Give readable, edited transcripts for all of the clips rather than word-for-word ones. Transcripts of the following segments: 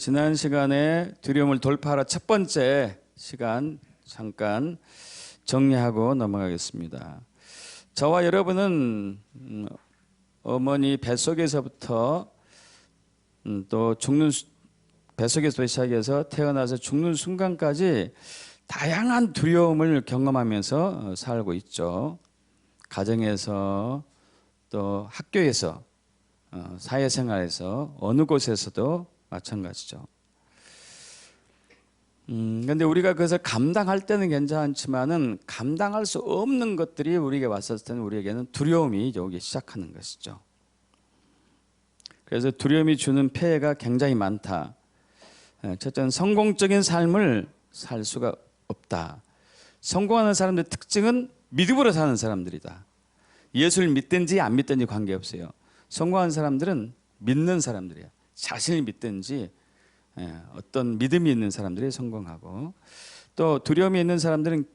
지난 시간에 두려움을 돌파하라 첫 번째 시간 잠깐 정리하고 넘어가겠습니다. 저와 여러분은 어머니 뱃속에서부터 또 죽는 뱃속에서 시작해서 태어나서 죽는 순간까지 다양한 두려움을 경험하면서 살고 있죠. 가정에서 또 학교에서 사회생활에서 어느 곳에서도 마찬가지죠. 근데 우리가 그것을 감당할 때는 괜찮지만은 감당할 수 없는 것들이 우리에게 왔었을 때는 우리에게는 두려움이 오기 시작하는 것이죠. 그래서 두려움이 주는 폐해가 굉장히 많다. 첫째는 성공적인 삶을 살 수가 없다. 성공하는 사람들의 특징은 믿음으로 사는 사람들이다. 예수를 믿든지 안 믿든지 관계없어요. 성공하는 사람들은 믿는 사람들이에요. 자신을 믿든지 어떤 믿음이 있는 사람들이 성공하고, 또 두려움이 있는 사람들은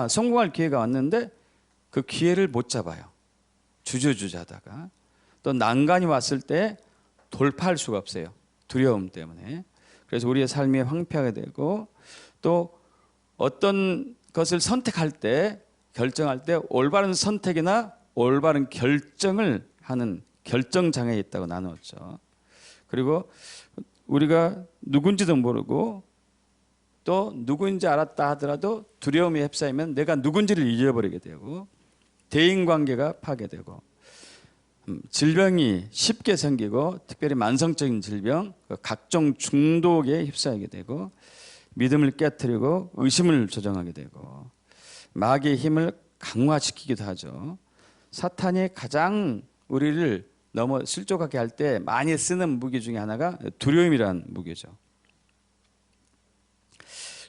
성공할 기회가 왔는데 그 기회를 못 잡아요. 주저주저하다가 또 난간이 왔을 때 돌파할 수가 없어요. 두려움 때문에. 그래서 우리의 삶이 황폐하게 되고, 또 어떤 것을 선택할 때, 결정할 때 올바른 선택이나 올바른 결정을 하는 결정장애에 있다고 나누었죠. 그리고 우리가 누군지도 모르고 또 누구인지 알았다 하더라도 두려움이 휩싸이면 내가 누군지를 잊어버리게 되고, 대인관계가 파괴되고, 질병이 쉽게 생기고, 특별히 만성적인 질병, 각종 중독에 휩싸이게 되고, 믿음을 깨트리고 의심을 조정하게 되고, 마귀의 힘을 강화시키기도 하죠. 사탄이 가장 우리를 너무 실족하게 할 때 많이 쓰는 무기 중에 하나가 두려움이라는 무기죠.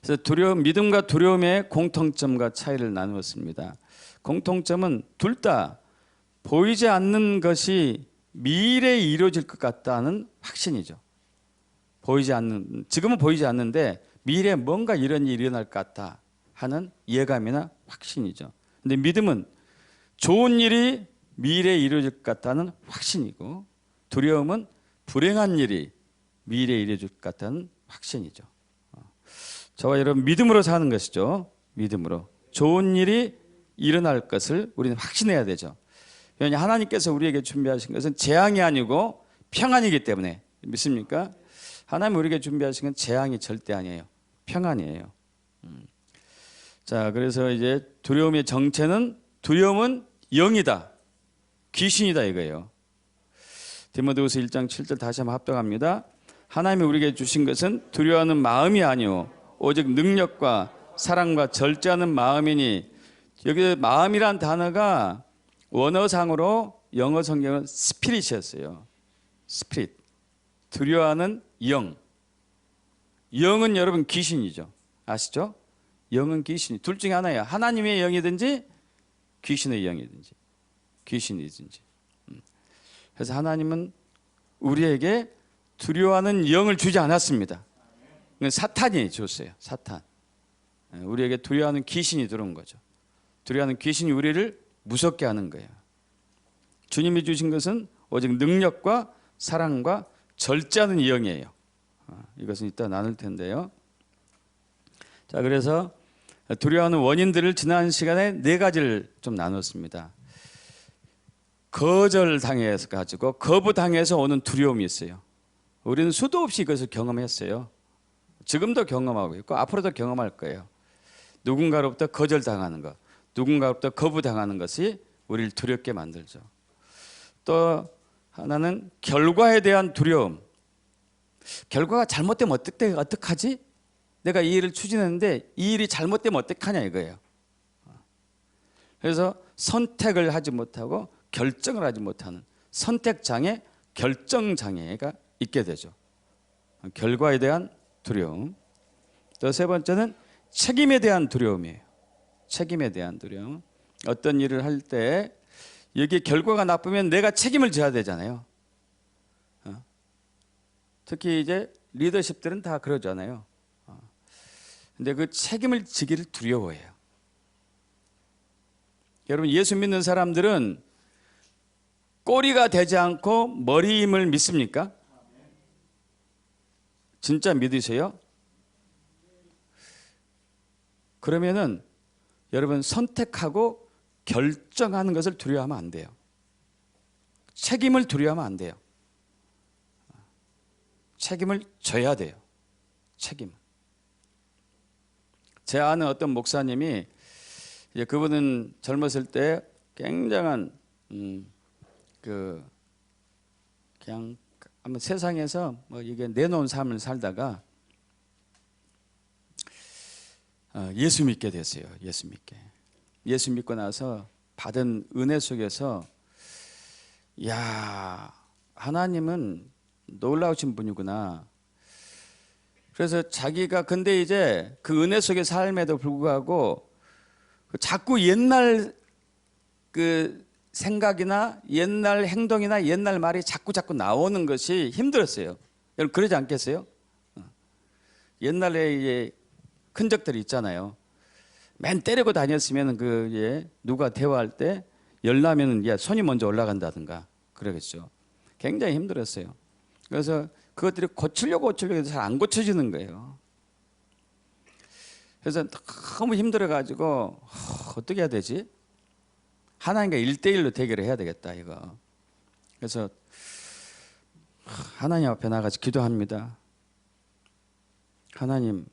그래서 믿음과 두려움의 공통점과 차이를 나누었습니다. 공통점은 둘 다 보이지 않는 것이 미래에 이루어질 것 같다는 확신이죠. 지금은 보이지 않는데 미래에 뭔가 이런 일이 일어날 것 같다 하는 예감이나 확신이죠. 근데 믿음은 좋은 일이 미래에 이루어질 것 같다는 확신이고, 두려움은 불행한 일이 미래에 이루어질 것 같다는 확신이죠. 저와 여러분 믿음으로 사는 것이죠. 믿음으로 좋은 일이 일어날 것을 우리는 확신해야 되죠. 왜냐하면 하나님께서 우리에게 준비하신 것은 재앙이 아니고 평안이기 때문에. 믿습니까? 하나님 우리에게 준비하신 건 재앙이 절대 아니에요. 평안이에요. 자, 그래서 이제 두려움의 정체는, 두려움은 영이다, 귀신이다 이거예요. 디모데후서 1장 7절 다시 한번 합독합니다. 하나님이 우리에게 주신 것은 두려워하는 마음이 아니오 오직 능력과 사랑과 절제하는 마음이니. 여기 마음이란 단어가 원어상으로 영어 성경은 스피릿이었어요. 스피릿. 두려워하는 영. 영은 여러분 귀신이죠. 아시죠? 영은 귀신이 둘 중에 하나예요. 하나님의 영이든지 귀신의 영이든지. 귀신이든지. 그래서 하나님은 우리에게 두려워하는 영을 주지 않았습니다. 사탄이 줬어요. 사탄. 우리에게 두려워하는 귀신이 들어온 거죠. 두려워하는 귀신이 우리를 무섭게 하는 거예요. 주님이 주신 것은 오직 능력과 사랑과 절제하는 영이에요. 이것은 이따 나눌 텐데요. 자, 그래서 두려워하는 원인들을 지난 시간에 4가지를 좀 나눴습니다. 거절당해서 가지고 거부당해서 오는 두려움이 있어요. 우리는 수도 없이 이것을 경험했어요. 지금도 경험하고 있고 앞으로도 경험할 거예요. 누군가로부터 거절당하는 것, 누군가로부터 거부당하는 것이 우리를 두렵게 만들죠. 또 하나는 결과에 대한 두려움. 결과가 잘못되면 어떡하지? 내가 이 일을 추진했는데 이 일이 잘못되면 어떡하냐 이거예요. 그래서 선택을 하지 못하고 결정을 하지 못하는 선택장애, 결정장애가 있게 되죠. 결과에 대한 두려움. 또 3번째는 책임에 대한 두려움이에요. 책임에 대한 두려움. 어떤 일을 할 때 여기에 결과가 나쁘면 내가 책임을 져야 되잖아요. 특히 이제 리더십들은 다 그러잖아요. 근데 그 책임을 지기를 두려워해요. 여러분 예수 믿는 사람들은 꼬리가 되지 않고 머리임을 믿습니까? 진짜 믿으세요? 그러면은 여러분 선택하고 결정하는 것을 두려워하면 안 돼요. 책임을 두려워하면 안 돼요. 책임을 져야 돼요. 책임. 제 아는 어떤 목사님이 그분은 젊었을 때 굉장한 그냥 아마 세상에서 뭐 이게 내놓은 삶을 살다가 예수 믿게 됐어요. 예수 믿고 나서 받은 은혜 속에서 야, 하나님은 놀라우신 분이구나. 그래서 자기가 근데 이제 그 은혜 속의 삶에도 불구하고 자꾸 옛날 그 생각이나 옛날 행동이나 옛날 말이 자꾸 나오는 것이 힘들었어요. 여러분 그러지 않겠어요? 옛날에 이제 흔적들이 있잖아요. 맨 때리고 다녔으면 누가 대화할 때 열나면은 손이 먼저 올라간다든가 그러겠죠. 굉장히 힘들었어요. 그래서 그것들이 고치려고 해도 잘 안 고쳐지는 거예요. 그래서 너무 힘들어가지고 어떻게 해야 되지? 하나님과 1대1로 대결을 해야 되겠다 이거. 그래서 하나님 앞에 나가서 기도합니다. 하나님,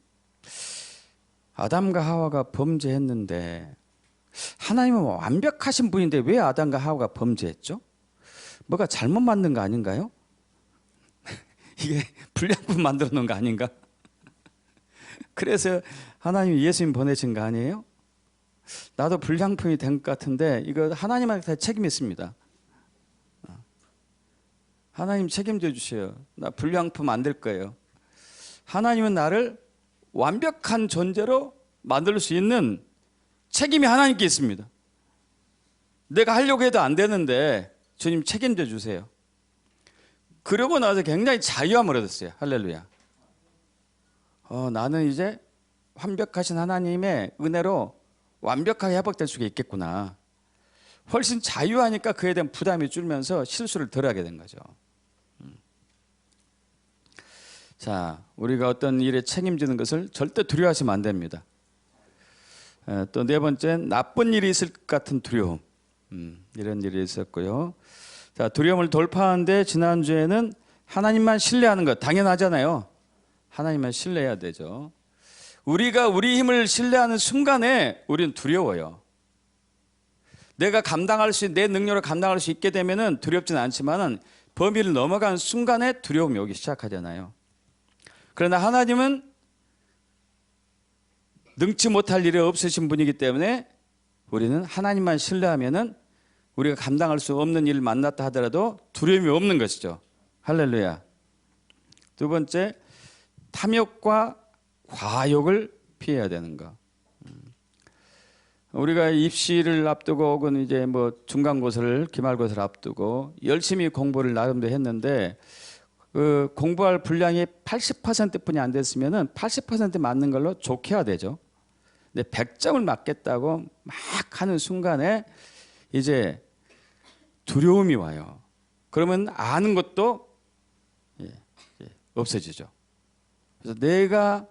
아담과 하와가 범죄했는데 하나님은 완벽하신 분인데 왜 아담과 하와가 범죄했죠? 뭐가 잘못 만든 거 아닌가요? 이게 불량품 만들어 놓은 거 아닌가? 그래서 하나님이 예수님 보내신 거 아니에요? 나도 불량품이 된 것 같은데 이거 하나님한테 책임이 있습니다. 하나님 책임져 주세요. 나 불량품 안 될 거예요. 하나님은 나를 완벽한 존재로 만들 수 있는 책임이 하나님께 있습니다. 내가 하려고 해도 안 되는데 주님 책임져 주세요. 그러고 나서 굉장히 자유함을 얻었어요. 할렐루야. 나는 이제 완벽하신 하나님의 은혜로 완벽하게 회복될 수 있겠구나. 훨씬 자유하니까 그에 대한 부담이 줄면서 실수를 덜 하게 된 거죠. 자, 우리가 어떤 일에 책임지는 것을 절대 두려워하시면 안 됩니다. 또 네 번째, 나쁜 일이 있을 것 같은 두려움. 이런 일이 있었고요. 자, 두려움을 돌파하는데 지난주에는 하나님만 신뢰하는 것 당연하잖아요. 하나님만 신뢰해야 되죠. 우리가 우리 힘을 신뢰하는 순간에 우리는 두려워요. 내가 내 능력으로 감당할 수 있게 되면은 두렵지는 않지만은 범위를 넘어가는 순간에 두려움이 오기 시작하잖아요. 그러나 하나님은 능치 못할 일이 없으신 분이기 때문에 우리는 하나님만 신뢰하면은 우리가 감당할 수 없는 일을 만났다 하더라도 두려움이 없는 것이죠. 할렐루야. 두 번째, 탐욕과 과욕을 피해야 되는 거. 우리가 입시를 앞두고 혹은 이제 뭐 중간고사를 기말고사를 앞두고 열심히 공부를 나름대로 했는데 그 공부할 분량이 80%뿐이 안 됐으면은 80% 맞는 걸로 좋게야 되죠. 근데 100점을 맞겠다고 막 하는 순간에 이제 두려움이 와요. 그러면 아는 것도 없어지죠. 그래서 내가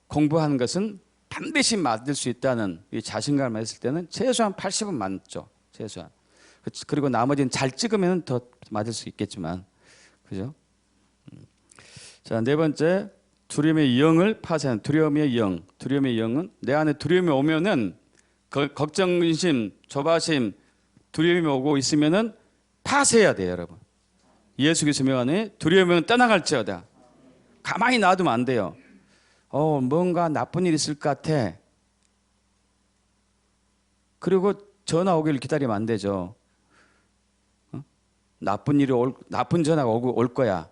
공부하는 것은 반드시 맞을 수 있다는 이 자신감을 했을 때는 최소한 80은 맞죠. 최소한. 그리고 나머지는 잘 찍으면 더 맞을 수 있겠지만, 그죠? 자, 네 번째, 두려움의 영을 파쇄하는 두려움의 영. 두려움의 영은 내 안에 두려움이 오면은 걱정, 근심, 조바심, 두려움이 오고 있으면은 파쇄해야 돼요, 여러분. 예수 그리스도 명 안에 두려움은 떠나갈지어다. 가만히 놔두면 안 돼요. 뭔가 나쁜 일 있을 것 같아. 그리고 전화 오기를 기다리면 안 되죠. 나쁜 전화가 올 거야.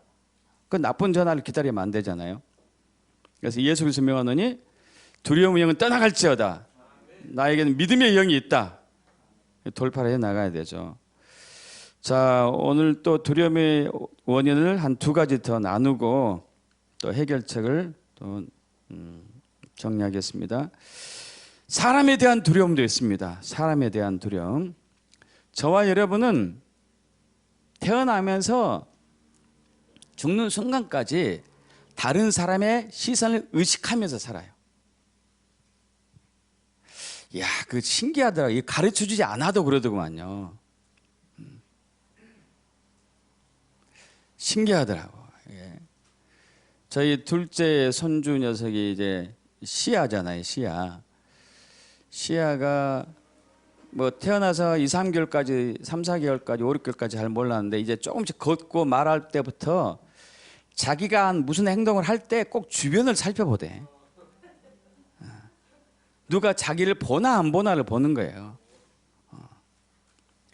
그 나쁜 전화를 기다리면 안 되잖아요. 그래서 예수 그리스도 명하노니 두려움의 영은 떠나갈지어다. 나에게는 믿음의 영이 있다. 돌파를 해 나가야 되죠. 자, 오늘 또 두려움의 원인을 한 두 가지 더 나누고 또 해결책을 또 정리하겠습니다. 사람에 대한 두려움도 있습니다. 사람에 대한 두려움. 저와 여러분은 태어나면서 죽는 순간까지 다른 사람의 시선을 의식하면서 살아요. 이야, 그 신기하더라고요. 이거 가르쳐주지 않아도 그러더구만요. 신기하더라고. 예. 저희 둘째 손주 녀석이 이제 시아잖아요. 시아가 뭐 태어나서 2, 3개월까지, 3, 4개월까지, 5, 6개월까지 잘 몰랐는데 이제 조금씩 걷고 말할 때부터 자기가 무슨 행동을 할 때 꼭 주변을 살펴보대. 누가 자기를 보나 안 보나를 보는 거예요.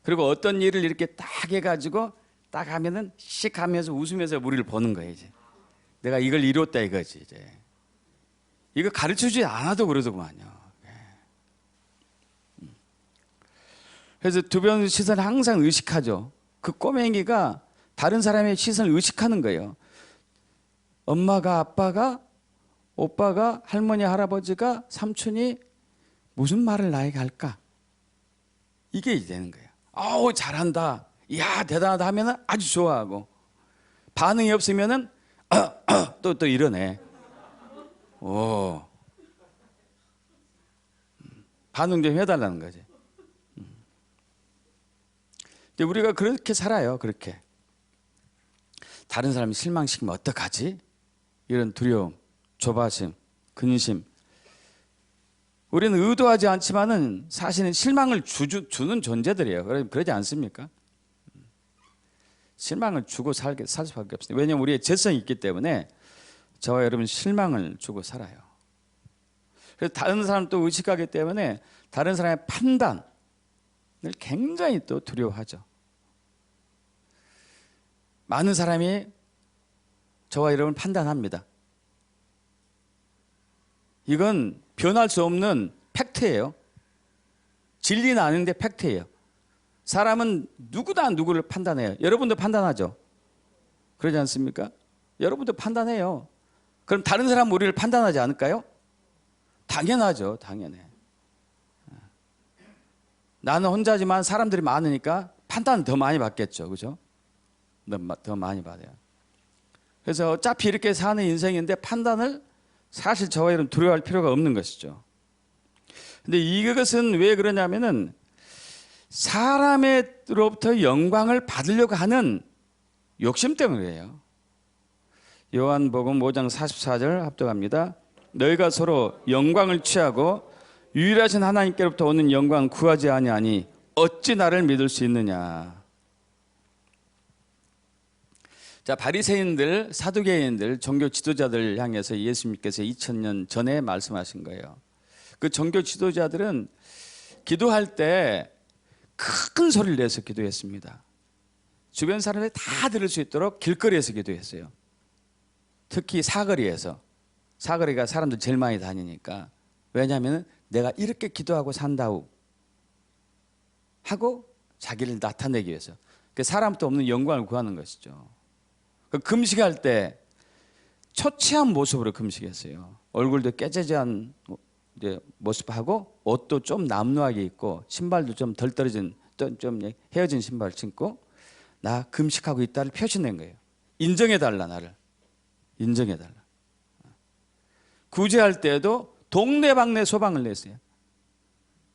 그리고 어떤 일을 이렇게 딱 해가지고 딱 하면은 씩 하면서 웃으면서 우리를 보는 거예요. 이제 내가 이걸 이뤘다 이거지. 이제 이거 가르쳐주지 않아도 그러더구만요. 그래서 주변 시선을 항상 의식하죠. 그 꼬맹이가 다른 사람의 시선을 의식하는 거예요. 엄마가, 아빠가, 오빠가, 할머니, 할아버지가, 삼촌이 무슨 말을 나에게 할까? 이게 되는 거예요. 아우, 잘한다. 이야, 대단하다 하면은 아주 좋아하고, 반응이 없으면은 또 이러네. 오, 반응 좀 해달라는 거지. 우리가 그렇게 살아요. 그렇게 다른 사람이 실망시키면 어떡하지? 이런 두려움, 조바심, 근심. 우리는 의도하지 않지만은 사실은 실망을 주는 존재들이에요. 그러지 않습니까? 실망을 주고 살 수밖에 없습니다. 왜냐하면 우리의 죄성이 있기 때문에 저와 여러분 실망을 주고 살아요. 그래서 다른 사람을 또 의식하기 때문에 다른 사람의 판단을 굉장히 또 두려워하죠. 많은 사람이 저와 여러분 판단합니다. 이건 변할 수 없는 팩트예요. 진리는 아닌데 팩트예요. 사람은 누구나 누구를 판단해요. 여러분도 판단하죠. 그러지 않습니까? 여러분도 판단해요. 그럼 다른 사람은 우리를 판단하지 않을까요? 당연하죠. 당연해. 나는 혼자지만 사람들이 많으니까 판단은 더 많이 받겠죠. 그죠? 더 많이 받아요. 그래서 어차피 이렇게 사는 인생인데 판단을 사실 저와 여러분 두려워할 필요가 없는 것이죠. 근데 이것은 왜 그러냐면은 사람으로부터 영광을 받으려고 하는 욕심 때문에 그래요. 요한복음 5장 44절 합독합니다. 너희가 서로 영광을 취하고 유일하신 하나님께로부터 오는 영광 구하지 아니하니 어찌 나를 믿을 수 있느냐. 자, 바리새인들, 사두개인들, 종교 지도자들 향해서 예수님께서 2000년 전에 말씀하신 거예요. 그 종교 지도자들은 기도할 때 큰 소리를 내서 기도했습니다. 주변 사람들이 다 들을 수 있도록 길거리에서 기도했어요. 특히 사거리에서. 사거리가 사람들 제일 많이 다니니까. 왜냐하면 내가 이렇게 기도하고 산다우 하고 자기를 나타내기 위해서. 사람도 없는 영광을 구하는 것이죠. 금식할 때 초췌한 모습으로 금식했어요. 얼굴도 깨재재한 모습하고 옷도 좀 남루하게 입고 신발도 좀 덜 떨어진 좀 헤어진 신발을 신고 나 금식하고 있다를 표시낸 거예요. 인정해달라. 나를 인정해달라. 구제할 때도 동네방네 소방을 냈어요.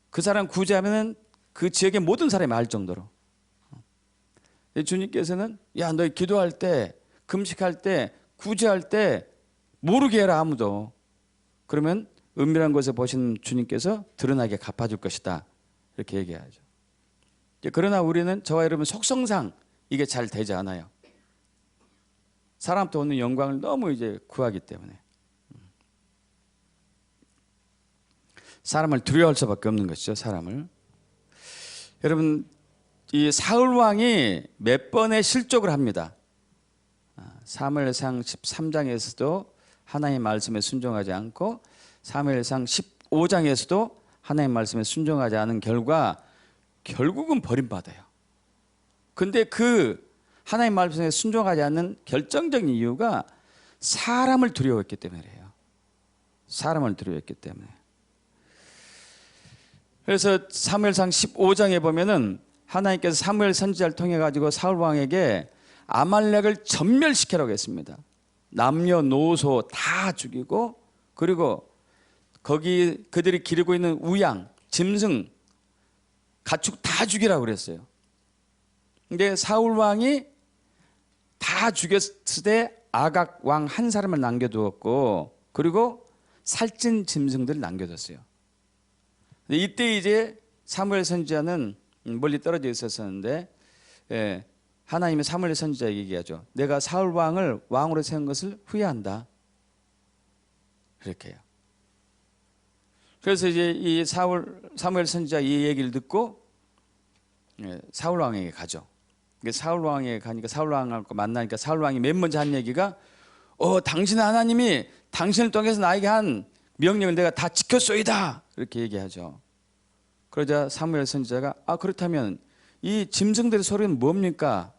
그 사람 구제하면 그 지역의 모든 사람이 알 정도로. 주님께서는 야, 너 기도할 때 금식할 때 구제할 때 모르게 해라. 아무도. 그러면 은밀한 곳에 보신 주님께서 드러나게 갚아줄 것이다. 이렇게 얘기하죠. 그러나 우리는 저와 여러분 속성상 이게 잘 되지 않아요. 사람도 없는 영광을 너무 이제 구하기 때문에 사람을 두려워할 수밖에 없는 것이죠. 사람을. 여러분, 이 사울 왕이 몇 번의 실족을 합니다. 사무엘상 13장에서도 하나님의 말씀에 순종하지 않고 사무엘상 15장에서도 하나님의 말씀에 순종하지 않은 결과 결국은 버림받아요. 근데 그 하나님의 말씀에 순종하지 않는 결정적인 이유가 사람을 두려워했기 때문이에요. 사람을 두려워했기 때문에. 그래서 사무엘상 15장에 보면은 하나님께서 사무엘 선지자를 통해 가지고 사울 왕에게 아말렉을 전멸시키라고 했습니다. 남녀노소 다 죽이고, 그리고 거기 그들이 기르고 있는 우양, 짐승, 가축 다 죽이라고 그랬어요. 근데 사울 왕이 다 죽였을 때 아각 왕 한 사람을 남겨두었고, 그리고 살찐 짐승들을 남겨뒀어요. 이때 이제 사무엘 선지자는 멀리 떨어져 있었었는데, 하나님의 사무엘 선지자에게 얘기하죠. 내가 사울 왕을 왕으로 세운 것을 후회한다. 그렇게 해요. 그래서 이제 이 사무엘 선지자 이 얘기를 듣고 사울 왕에게 가죠. 사울 왕에게 가니까 사울 왕하고 만나니까 사울 왕이 맨 먼저 한 얘기가 당신 하나님이 당신을 통해서 나에게 한 명령을 내가 다 지켰소이다. 이렇게 얘기하죠. 그러자 사무엘 선지자가 그렇다면 이 짐승들의 소리는 뭡니까?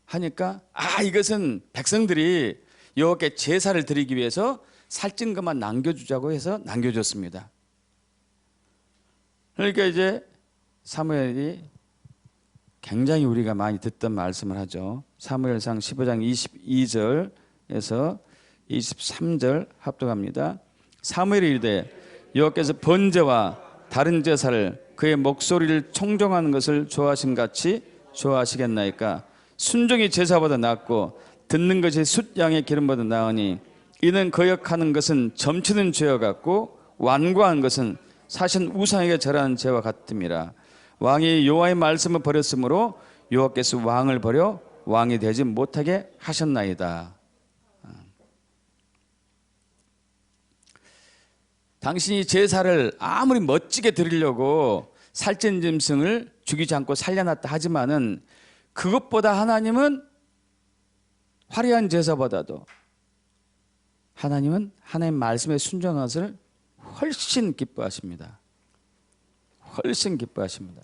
하니까 이것은 백성들이 여호와께 제사를 드리기 위해서 살찐 것만 남겨주자고 해서 남겨줬습니다. 그러니까 이제 사무엘이 굉장히 우리가 많이 듣던 말씀을 하죠. 사무엘상 15장 22절에서 23절 합독합니다. 사무엘이 이르되 여호와께서 번제와 다른 제사를 그의 목소리를 청종하는 것을 좋아하심 같이 좋아하시겠나이까? 순종이 제사보다 낫고 듣는 것이 숫양의 기름보다 나으니 이는 거역하는 것은 점치는 죄와 같고 완고한 것은 사신 우상에게 절하는 죄와 같음이라. 왕이 여호와의 말씀을 버렸으므로 여호와께서 왕을 버려 왕이 되지 못하게 하셨나이다. 당신이 제사를 아무리 멋지게 드리려고 살찐 짐승을 죽이지 않고 살려놨다 하지만은 그것보다 하나님은 화려한 제사보다도 하나님은 하나님 말씀에 순종한 것을 훨씬 기뻐하십니다. 훨씬 기뻐하십니다.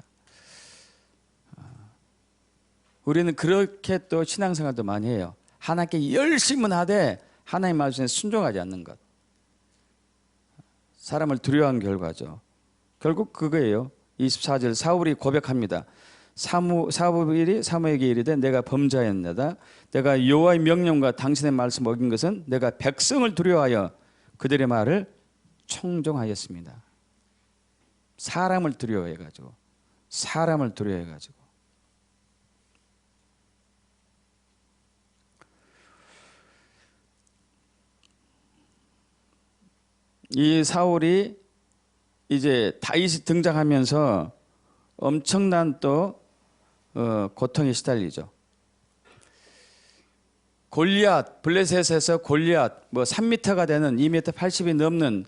우리는 그렇게 또 신앙생활도 많이 해요. 하나님께 열심은 하되 하나님 말씀에 순종하지 않는 것. 사람을 두려워한 결과죠. 결국 그거예요. 24절 사울이 고백합니다. 사울이 사무엘에게 이르되 내가 범죄하였나이다. 내가 여호와의 명령과 당신의 말씀 어긴 것은 내가 백성을 두려워하여 그들의 말을 청종하였습니다. 사람을 두려워해가지고 이 사울이 이제 다윗이 등장하면서 엄청난 또 고통에 시달리죠. 골리앗, 블레셋에서 골리앗 3m가 되는 2m 80이 넘는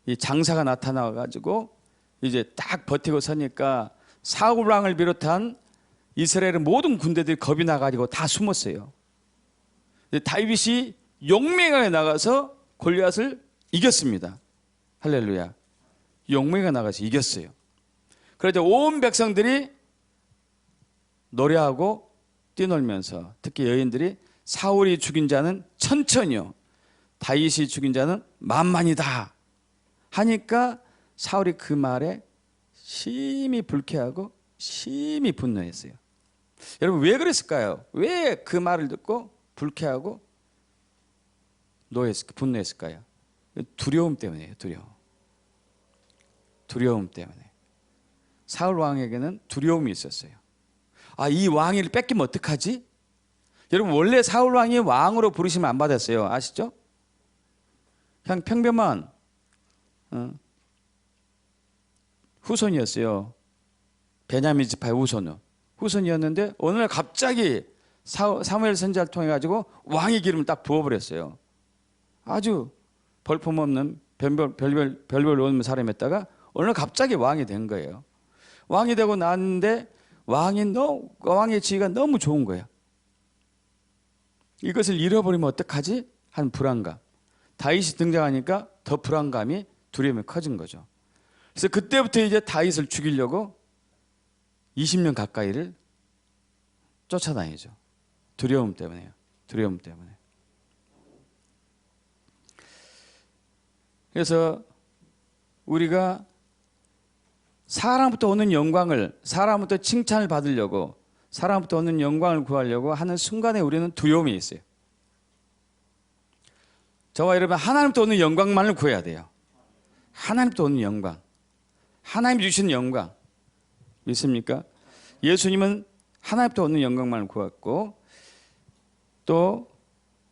이 장사가 나타나 가지고 이제 딱 버티고 서니까 사울 왕을 비롯한 이스라엘의 모든 군대들이 겁이 나 가지고 다 숨었어요. 다윗이 용맹하게 나가서 골리앗을 이겼습니다. 할렐루야. 용맹하게 나가서 이겼어요. 그래서 온 백성들이 노래하고 뛰놀면서 특히 여인들이 사울이 죽인 자는 천천히요 다윗이 죽인 자는 만만이다 하니까 사울이 그 말에 심히 불쾌하고 심히 분노했어요. 여러분 왜 그랬을까요? 왜 그 말을 듣고 불쾌하고 분노했을까요? 두려움 때문이에요. 두려움 때문에. 사울 왕에게는 두려움이 있었어요. 이 왕위를 뺏기면 어떡하지? 여러분 원래 사울 왕이 왕으로 부르시면 안 받았어요. 아시죠? 그냥 평범한 후손이었어요. 베냐민 지파의 후손이었는데 어느 날 갑자기 사무엘 선지자를 통해 가지고 왕의 기름을 딱 부어버렸어요. 아주 볼품없는 별별 없는 사람이었다가 어느 날 갑자기 왕이 된 거예요. 왕이 되고 났는데 왕의 지위가 너무 좋은 거예요. 이것을 잃어버리면 어떡하지? 하는 불안감. 다윗이 등장하니까 더 불안감이 두려움이 커진 거죠. 그래서 그때부터 이제 다윗을 죽이려고 20년 가까이를 쫓아다니죠. 두려움 때문에요. 두려움 때문에. 그래서 우리가 사람부터 오는 영광을, 사람부터 칭찬을 받으려고, 사람부터 오는 영광을 구하려고 하는 순간에 우리는 두려움이 있어요. 저와 여러분 하나님부터 오는 영광만을 구해야 돼요. 하나님부터 오는 영광, 하나님 주신 영광 믿습니까? 예수님은 하나님부터 오는 영광만을 구했고 또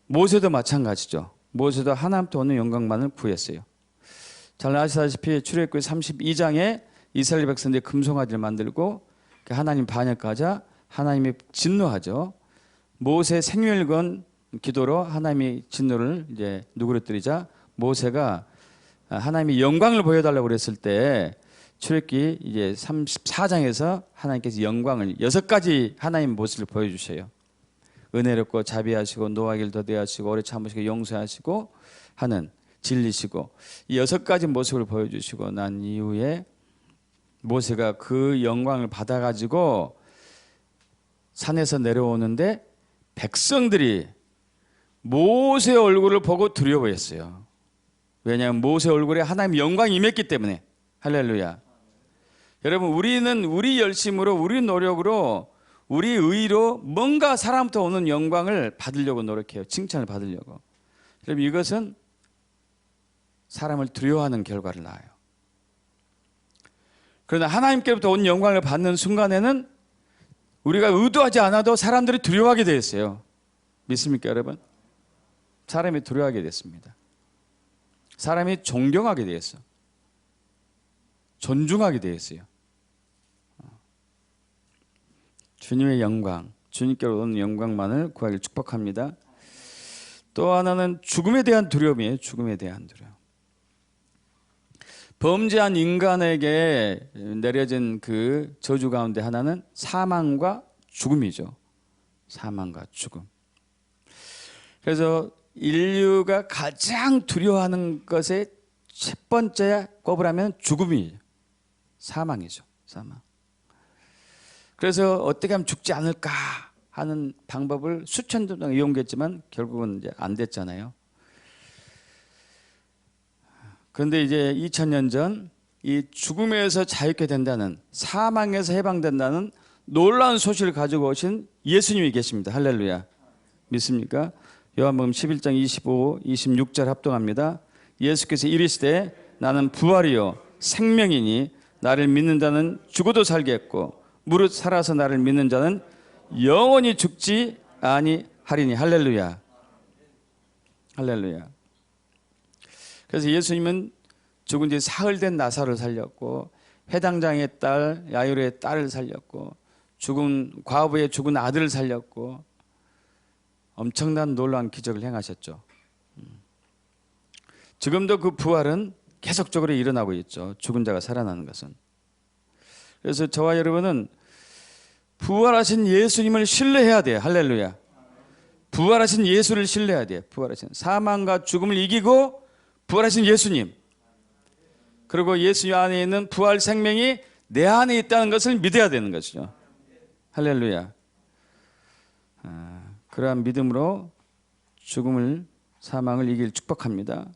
모세도 마찬가지죠. 모세도 하나님부터 오는 영광만을 구했어요. 잘 아시다시피 출애굽기 32장에 이스라엘 백성들이 금송아지를 만들고 하나님 반역하자 하나님이 진노하죠. 모세 생일건 기도로 하나님이 진노를 이제 누그러뜨리자 모세가 하나님이 영광을 보여달라고 그랬을 때 출애굽기 이제 34장에서 하나님께서 영광을 6가지 하나님 모습을 보여주셔요. 은혜롭고 자비하시고 노하기를 더디하시고 오래 참으시고 용서하시고 하는 진리시고 이 6가지 모습을 보여주시고 난 이후에 모세가 그 영광을 받아가지고 산에서 내려오는데 백성들이 모세 얼굴을 보고 두려워했어요. 왜냐하면 모세 얼굴에 하나님 영광이 임했기 때문에. 할렐루야. 여러분 우리는 우리 열심으로 우리 노력으로 우리 의로 뭔가 사람부터 오는 영광을 받으려고 노력해요. 칭찬을 받으려고. 여러분 이것은 사람을 두려워하는 결과를 낳아요. 그러나 하나님께로부터 온 영광을 받는 순간에는 우리가 의도하지 않아도 사람들이 두려워하게 되어 있어요. 믿습니까 여러분? 사람이 두려워하게 됐습니다. 사람이 존경하게 되었어. 존중하게 되었어요. 주님의 영광, 주님께로 오는 영광만을 구하기를 축복합니다. 또 하나는 죽음에 대한 두려움이에요. 죽음에 대한 두려움. 범죄한 인간에게 내려진 그 저주 가운데 하나는 사망과 죽음이죠. 사망과 죽음. 그래서 인류가 가장 두려워하는 것의 첫 번째 꼽으라면 죽음이에요. 사망이죠. 사망. 그래서 어떻게 하면 죽지 않을까 하는 방법을 수천 번 이용했지만 결국은 이제 안 됐잖아요. 그런데 이제 2000년 전 이 죽음에서 자유케 된다는, 사망에서 해방된다는 놀라운 소식을 가지고 오신 예수님이 계십니다. 할렐루야. 믿습니까? 요한복음 11장 25, 26절 합동합니다. 예수께서 이르시되 나는 부활이요 생명이니 나를 믿는 자는 죽어도 살겠고 무릇 살아서 나를 믿는 자는 영원히 죽지 아니하리니. 할렐루야. 할렐루야. 그래서 예수님은 죽은 지 사흘 된 나사로를 살렸고 회당장의 딸 야이로의 딸을 살렸고 죽은 과부의 죽은 아들을 살렸고 엄청난 놀라운 기적을 행하셨죠. 지금도 그 부활은 계속적으로 일어나고 있죠. 죽은 자가 살아나는 것은. 그래서 저와 여러분은 부활하신 예수님을 신뢰해야 돼요. 할렐루야. 부활하신 예수를 신뢰해야 돼요. 부활하신 사망과 죽음을 이기고 부활하신 예수님, 그리고 예수 안에 있는 부활 생명이 내 안에 있다는 것을 믿어야 되는 것이죠. 할렐루야. 그러한 믿음으로 죽음을, 사망을 이길 축복합니다.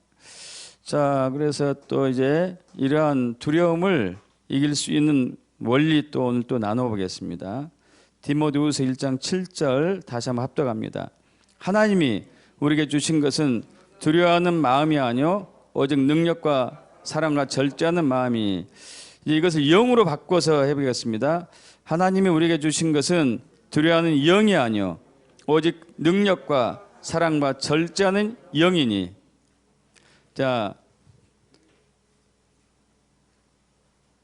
자, 그래서 또 이제 이러한 두려움을 이길 수 있는 원리 또 오늘 또 나눠보겠습니다. 디모데후서 1장 7절 다시 한번 합독합니다. 하나님이 우리에게 주신 것은 두려워하는 마음이 아니요 오직 능력과 사랑과 절제하는 마음이. 이것을 영으로 바꿔서 해보겠습니다. 하나님이 우리에게 주신 것은 두려워하는 영이 아니요 오직 능력과 사랑과 절제하는 영이니. 자,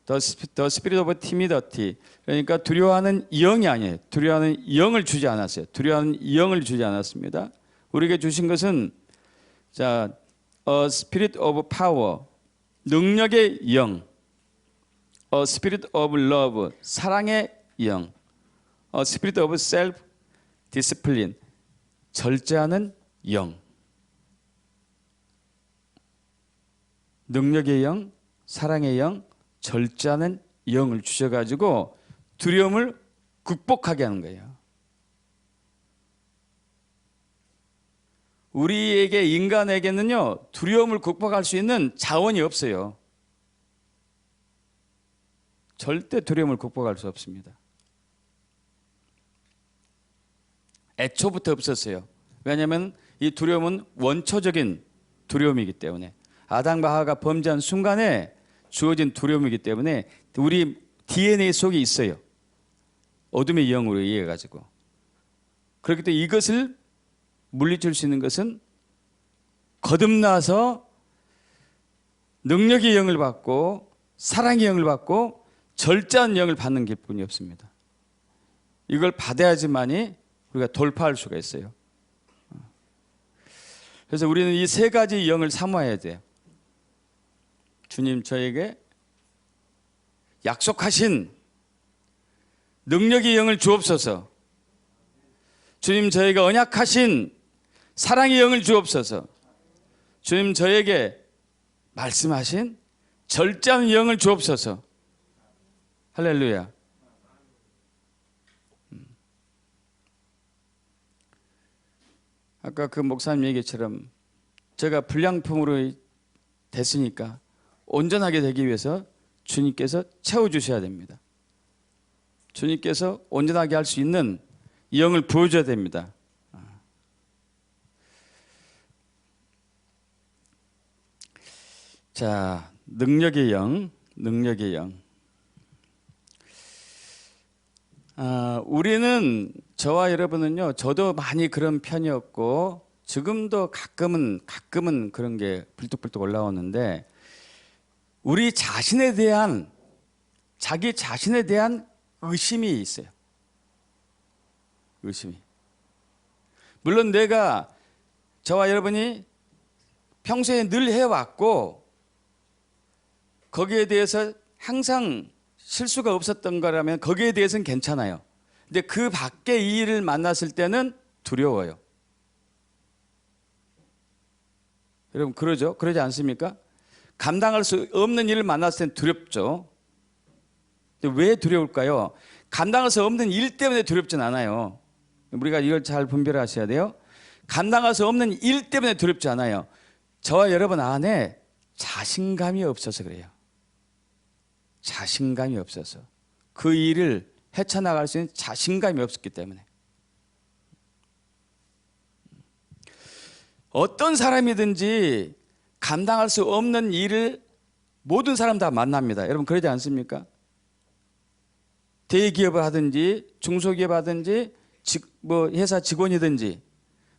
The Spirit of Timidity. 그러니까 두려워하는 영이 아니에요. 두려워하는 영을 주지 않았어요. 두려워하는 영을 주지 않았습니다. 우리에게 주신 것은 자, A Spirit of Power, 능력의 영, A Spirit of Love, 사랑의 영, A Spirit of Self Discipline, 절제하는 영. 능력의 영, 사랑의 영, 절제하는 영을 주셔가지고 두려움을 극복하게 하는 거예요. 우리에게, 인간에게는요 두려움을 극복할 수 있는 자원이 없어요. 절대 두려움을 극복할 수 없습니다. 애초부터 없었어요. 왜냐하면 이 두려움은 원초적인 두려움이기 때문에, 아담과 하와가 범죄한 순간에 주어진 두려움이기 때문에 우리 DNA 속에 있어요. 어둠의 영으로 의해 가지고. 그렇기 때문에 이것을 물리칠 수 있는 것은 거듭나서 능력의 영을 받고 사랑의 영을 받고 절제한 영을 받는 길뿐이 없습니다. 이걸 받아야지만이 우리가 돌파할 수가 있어요. 그래서 우리는 이 세 가지 영을 사모해야 돼요. 주님, 저에게 약속하신 능력의 영을 주옵소서. 주님, 저에게 언약하신 사랑의 영을 주옵소서. 주님, 저에게 말씀하신 절제한 영을 주옵소서. 할렐루야. 아까 그 목사님 얘기처럼 제가 불량품으로 됐으니까 온전하게 되기 위해서 주님께서 채워주셔야 됩니다. 주님께서 온전하게 할 수 있는 영을 부어줘야 됩니다. 자, 능력의 영, 능력의 영. 우리는, 저와 여러분은요, 저도 많이 그런 편이었고 지금도 가끔은 그런 게 불뚝불뚝 올라오는데, 우리 자신에 대한, 자기 자신에 대한 의심이 있어요. 의심이. 물론 내가, 저와 여러분이 평소에 늘 해왔고 거기에 대해서 항상 실수가 없었던 거라면 거기에 대해서는 괜찮아요. 근데 그 밖의 이 일을 만났을 때는 두려워요. 여러분 그러죠? 그러지 않습니까? 감당할 수 없는 일을 만났을 때는 두렵죠. 근데 왜 두려울까요? 감당할 수 없는 일 때문에 두렵진 않아요. 우리가 이걸 잘 분별하셔야 돼요. 감당할 수 없는 일 때문에 두렵지 않아요. 저와 여러분 안에 자신감이 없어서 그래요. 자신감이 없어서. 그 일을 헤쳐나갈 수 있는 자신감이 없었기 때문에. 어떤 사람이든지 감당할 수 없는 일을 모든 사람 다 만납니다. 여러분 그러지 않습니까? 대기업을 하든지 중소기업 하든지 회사 직원이든지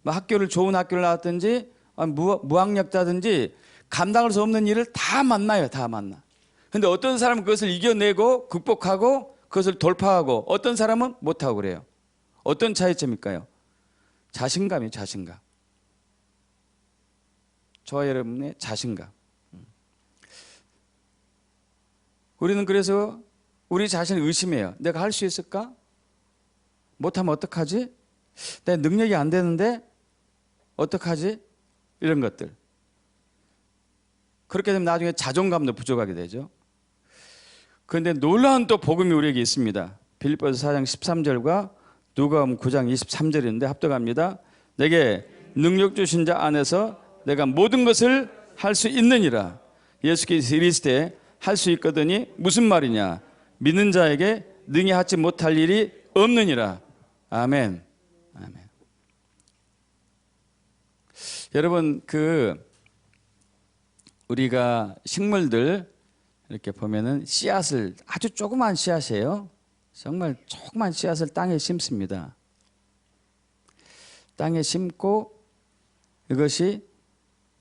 학교를 좋은 학교를 나왔든지 무학력자든지 감당할 수 없는 일을 다 만나요. 다 만나. 근데 어떤 사람은 그것을 이겨내고 극복하고 그것을 돌파하고 어떤 사람은 못하고 그래요. 어떤 차이점일까요? 자신감이에요. 자신감. 저와 여러분의 자신감. 우리는 그래서 우리 자신을 의심해요. 내가 할 수 있을까? 못하면 어떡하지? 내 능력이 안 되는데 어떡하지? 이런 것들. 그렇게 되면 나중에 자존감도 부족하게 되죠. 그런데 놀라운 또 복음이 우리에게 있습니다. 빌립보서 4장 13절과 누가복음 9장 23절인데 합독합니다. 내게 능력 주신 자 안에서 내가 모든 것을 할 수 있느니라. 예수께서 이르시되 할 수 있거든이 무슨 말이냐? 믿는 자에게 능히 하지 못할 일이 없느니라. 아멘. 아멘. 여러분 우리가 식물들 이렇게 보면은 씨앗을, 아주 조그만 씨앗이에요. 정말 조그만 씨앗을 땅에 심습니다. 땅에 심고 이것이,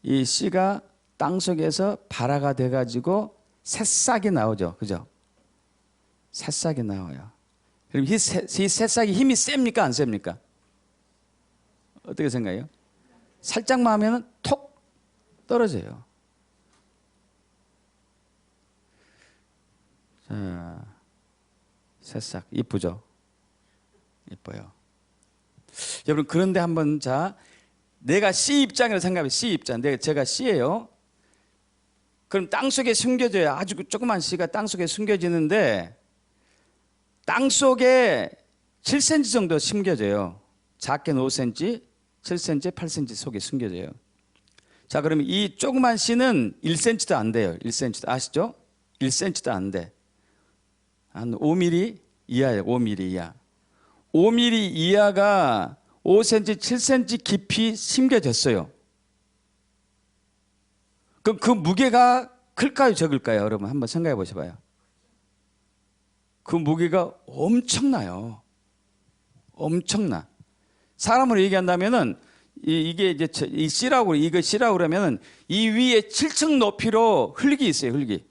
이 씨가 땅 속에서 발화가 돼 가지고 새싹이 나오죠. 그죠? 새싹이 나와요. 그럼 이 새싹이 힘이 셉니까? 안 셉니까? 어떻게 생각해요? 살짝만 하면 톡 떨어져요. 자, 새싹 이쁘죠? 이뻐요. 여러분 그런데 한번, 자, 내가 씨 입장으로 생각해. 씨 입장. 제가 씨예요. 그럼 땅 속에 숨겨져요. 아주 조그만 씨가 땅 속에 숨겨지는데 땅 속에 7cm 정도 숨겨져요. 작게는 5cm, 7cm, 8cm 속에 숨겨져요. 자, 그러면 이 조그만 씨는 1cm도 안 돼요. 1cm도. 아시죠? 1cm도 안 돼. 한 5mm 이하예요. 5mm 이하. 5mm 이하가 5cm, 7cm 깊이 심겨졌어요. 그럼 그 무게가 클까요, 적을까요? 여러분 한번 생각해 보셔봐요. 그 무게가 엄청나요. 엄청나. 사람으로 얘기한다면은 이게 이제 이 C라고 이거 C라고 그러면은 이 위에 7층 높이로 흙이 있어요. 흙이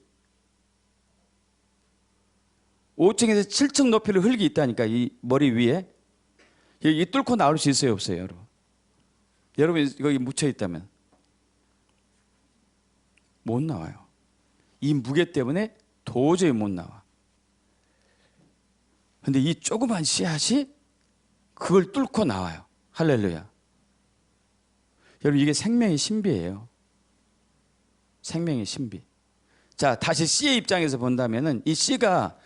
5층에서 7층 높이로 흙이 있다니까. 이 머리 위에 이 뚫고 나올 수 있어요, 없어요, 여러분? 여러분 거기 묻혀 있다면 못 나와요. 이 무게 때문에 도저히 못 나와. 근데 이 조그만 씨앗이 그걸 뚫고 나와요. 할렐루야. 여러분 이게 생명의 신비예요. 생명의 신비. 자, 다시 C의 입장에서 본다면은 이 C가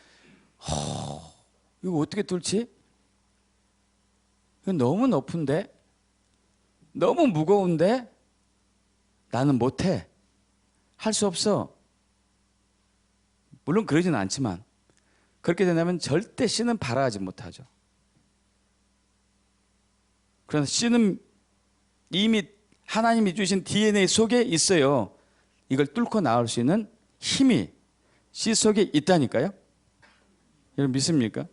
이거 어떻게 뚫지? 이거 너무 높은데? 너무 무거운데? 나는 못해. 할 수 없어. 물론 그러지는 않지만 그렇게 된다면 절대 C는 발화하지 못하죠. 그래서 C는 이미 하나님이 주신 DNA 속에 있어요. 이걸 뚫고 나올 수 있는 힘이 C 속에 있다니까요. 여러분 믿습니까?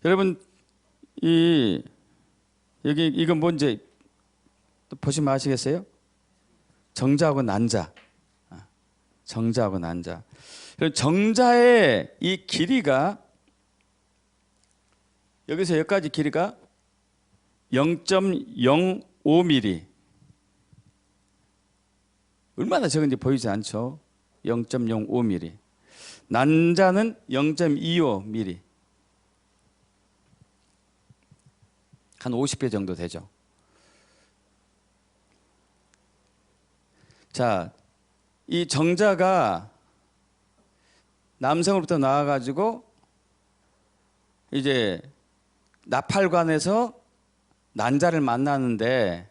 여러분 여기 이건 뭔지 또 보시면 아시겠어요? 정자하고 난자. 정자하고 난자. 정자의 이 길이가 여기서 여기까지 길이가 0.05mm. 얼마나 적은지 보이지 않죠? 0.05mm. 난자는 0.25mm. 한 50배 정도 되죠. 자, 이 정자가 남성으로부터 나와가지고 이제 나팔관에서 난자를 만나는데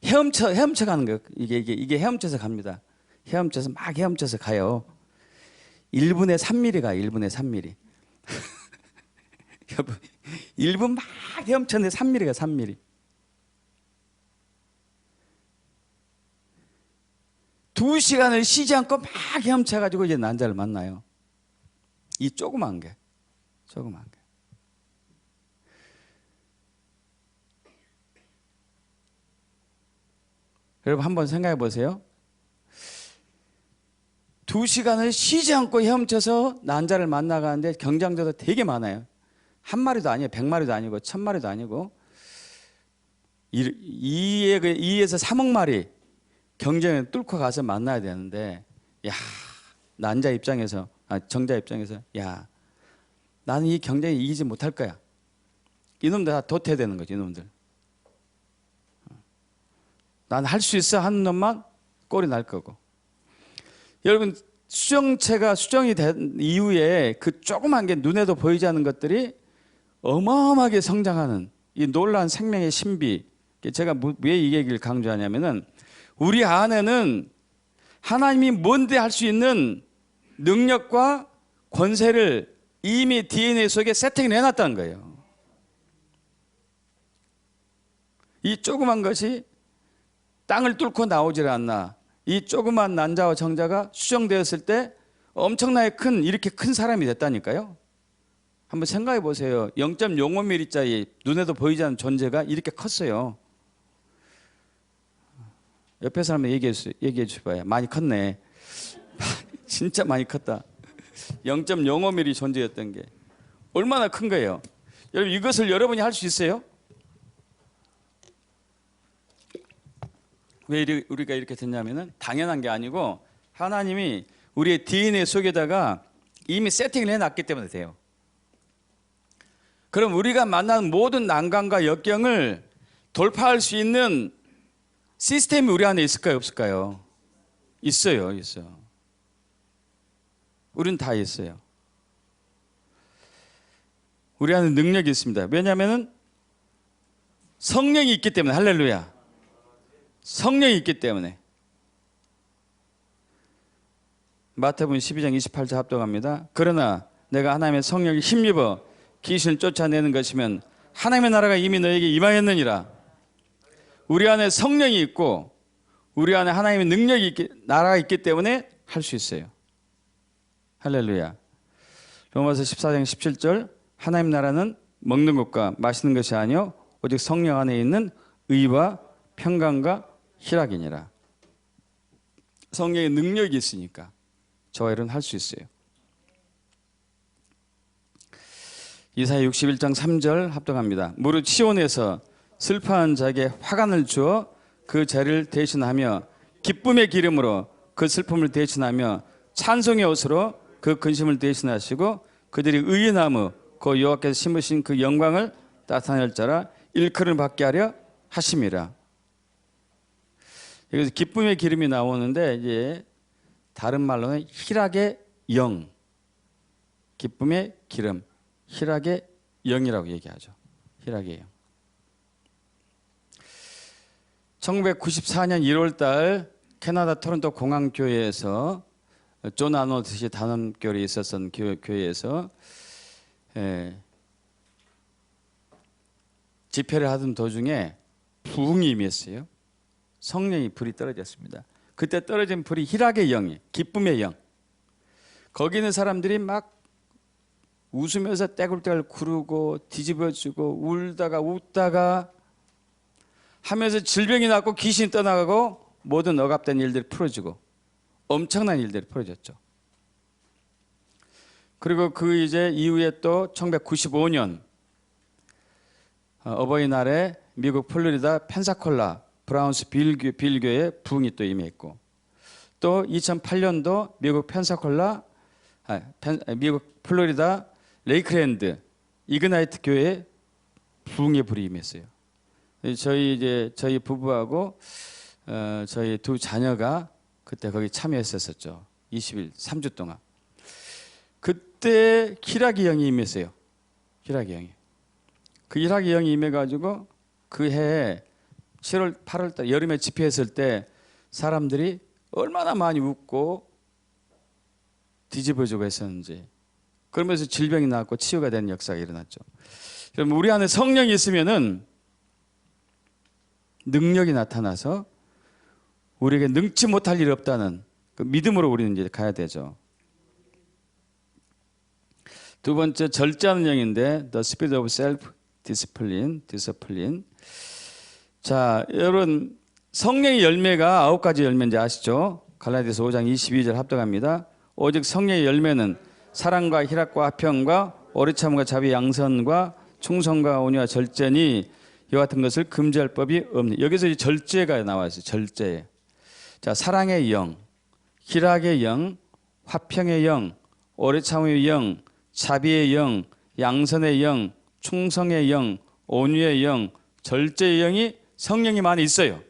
헤엄쳐 가는 거예요. 이게 헤엄쳐서 갑니다. 헤엄쳐서 막 헤엄쳐서 가요. 1분에 3mm 가요. 1분에 3mm. 여러분 1분 막 헤엄쳤는데 3mm 가 3mm. 2시간을 쉬지 않고 막 헤엄쳐가지고 이제 난자를 만나요. 이 조그만 게. 여러분 한번 생각해 보세요. 2시간을 쉬지 않고 헤엄쳐서 난자를 만나가는데 경쟁자도 되게 많아요. 한 마리도 아니에요. 100마리도 아니고 1000마리도 아니고 2에서 3억 마리 경쟁을 뚫고 가서 만나야 되는데, 야, 난자 입장에서, 정자 입장에서, 야, 나는 이 경쟁에 이기지 못할 거야. 이놈들 다 도태되는 거지, 이놈들. 난 할 수 있어 하는 놈만 꼴이 날 거고. 여러분, 수정체가 수정이 된 이후에 그 조그만 게 눈에도 보이지 않는 것들이 어마어마하게 성장하는 이 놀라운 생명의 신비. 제가 왜 이 얘기를 강조하냐면은 우리 안에는 하나님이 뭔데 할 수 있는 능력과 권세를 이미 DNA 속에 세팅을 해놨다는 거예요. 이 조그만 것이 땅을 뚫고 나오질 않나. 이 조그만 난자와 정자가 수정되었을 때 엄청나게 이렇게 큰 사람이 됐다니까요. 한번 생각해 보세요. 0.05mm짜리 눈에도 보이지 않는 존재가 이렇게 컸어요. 옆에 사람에 얘기해 주셔봐요. 많이 컸네. 진짜 많이 컸다. 0.05mm 존재였던 게 얼마나 큰 거예요. 여러분 이것을 여러분이 할 수 있어요? 왜 우리가 이렇게 됐냐면은 당연한 게 아니고 하나님이 우리의 DNA 속에다가 이미 세팅을 해놨기 때문에 돼요. 그럼 우리가 만나는 모든 난관과 역경을 돌파할 수 있는 시스템이 우리 안에 있을까요? 없을까요? 있어요. 우리는 다 있어요. 우리 안에 능력이 있습니다. 왜냐하면 성령이 있기 때문에. 할렐루야. 성령이 있기 때문에. 마태복음 12장 28절 합독합니다. 그러나 내가 하나님의 성령에 힘입어 귀신을 쫓아내는 것이면 하나님의 나라가 이미 너에게 임하였느니라. 우리 안에 성령이 있고 우리 안에 하나님의 능력이 있기, 나라가 있기 때문에 할 수 있어요. 할렐루야. 로마서 14장 17절 하나님 나라는 먹는 것과 마시는 것이 아니요 오직 성령 안에 있는 의와 평강과 희락이니라. 성령의 능력이 있으니까 저와 여러분 할 수 있어요. 이사야 61장 3절 합독합니다. 무릇 시온에서 슬퍼하는 자에게 화관을 주어 그 죄를 대신하며 기쁨의 기름으로 그 슬픔을 대신하며 찬송의 옷으로 그 근심을 대신하시고 그들이 의의 나무 그 여호와께서 심으신 그 영광을 나타낼 자라 일컬음을 받게 하려 하심이라. 여기서 기쁨의 기름이 나오는데 이제 다른 말로는 희락의 영, 기쁨의 기름, 희락의 영이라고 얘기하죠. 희락의 영. 1994년 1월 달 캐나다 토론토 공항교회에서 존 아노트시 단원교회에 있었던 교회에서 집회를 하던 도중에 부흥이 임했어요. 성령이 불이 떨어졌습니다. 그때 떨어진 불이 희락의 영이, 기쁨의 영. 거기 있는 사람들이 막 웃으면서 떼굴떼굴 구르고 뒤집어지고 울다가 웃다가 하면서 질병이 낫고 귀신이 떠나가고 모든 억압된 일들이 풀어지고 엄청난 일들이 풀어졌죠. 그리고 그 이제 이후에 또 1995년 어버이날에 미국 플로리다 펜사콜라 브라운스 빌교에 부흥이 또 임했고 또 2008년도 미국 플로리다 레이크랜드 이그나이트 교회에 부흥의 불이 임했어요. 저희 부부하고 저희 두 자녀가 그때 거기 참여했었죠. 20일 3주 동안. 그때 희락의 영이 임했어요. 희락의 영이. 그 희락의 영이 임해가지고 그 해에 7월 8월 달 여름에 집회했을 때 사람들이 얼마나 많이 웃고 뒤집어지고 했었는지 그러면서 질병이 나왔고 치유가 되는 역사가 일어났죠. 그럼 우리 안에 성령이 있으면은 능력이 나타나서 우리에게 능치 못할 일이 없다는 그 믿음으로 우리는 이제 가야 되죠. 두 번째 절제하는 영인데 The Spirit of Self Discipline. 자, 여러분 성령의 열매가 9가지 열매인지 아시죠? 갈라디아서 5장 22절 합독합니다. 오직 성령의 열매는 사랑과 희락과 화평과 오래참과 자비 양선과 충성과 온유와 절제니 이와 같은 것을 금지할 법이 없니. 여기서 이 절제가 나와 있어요. 절제. 자, 사랑의 영, 희락의 영, 화평의 영, 오래참의 영, 자비의 영, 양선의 영, 충성의 영, 온유의 영, 절제의 영이 성령님 안에 있어요.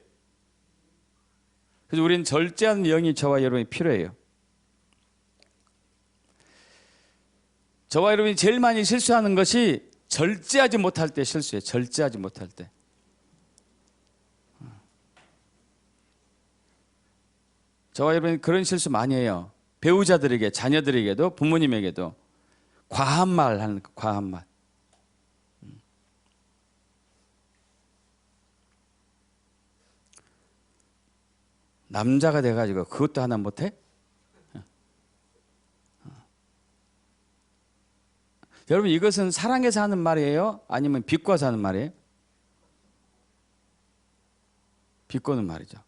그래서 우리는 절제하는 영이 저와 여러분이 필요해요. 저와 여러분이 제일 많이 실수하는 것이 절제하지 못할 때 실수해요. 절제하지 못할 때. 저와 여러분이 그런 실수 많이 해요. 배우자들에게, 자녀들에게도, 부모님에게도 과한 말 하는 거, 과한 말. 남자가 돼가지고 그것도 하나 못해? 여러분 이것은 사랑해서 하는 말이에요? 아니면 비꼬아서 하는 말이에요? 비꼬는 말이죠.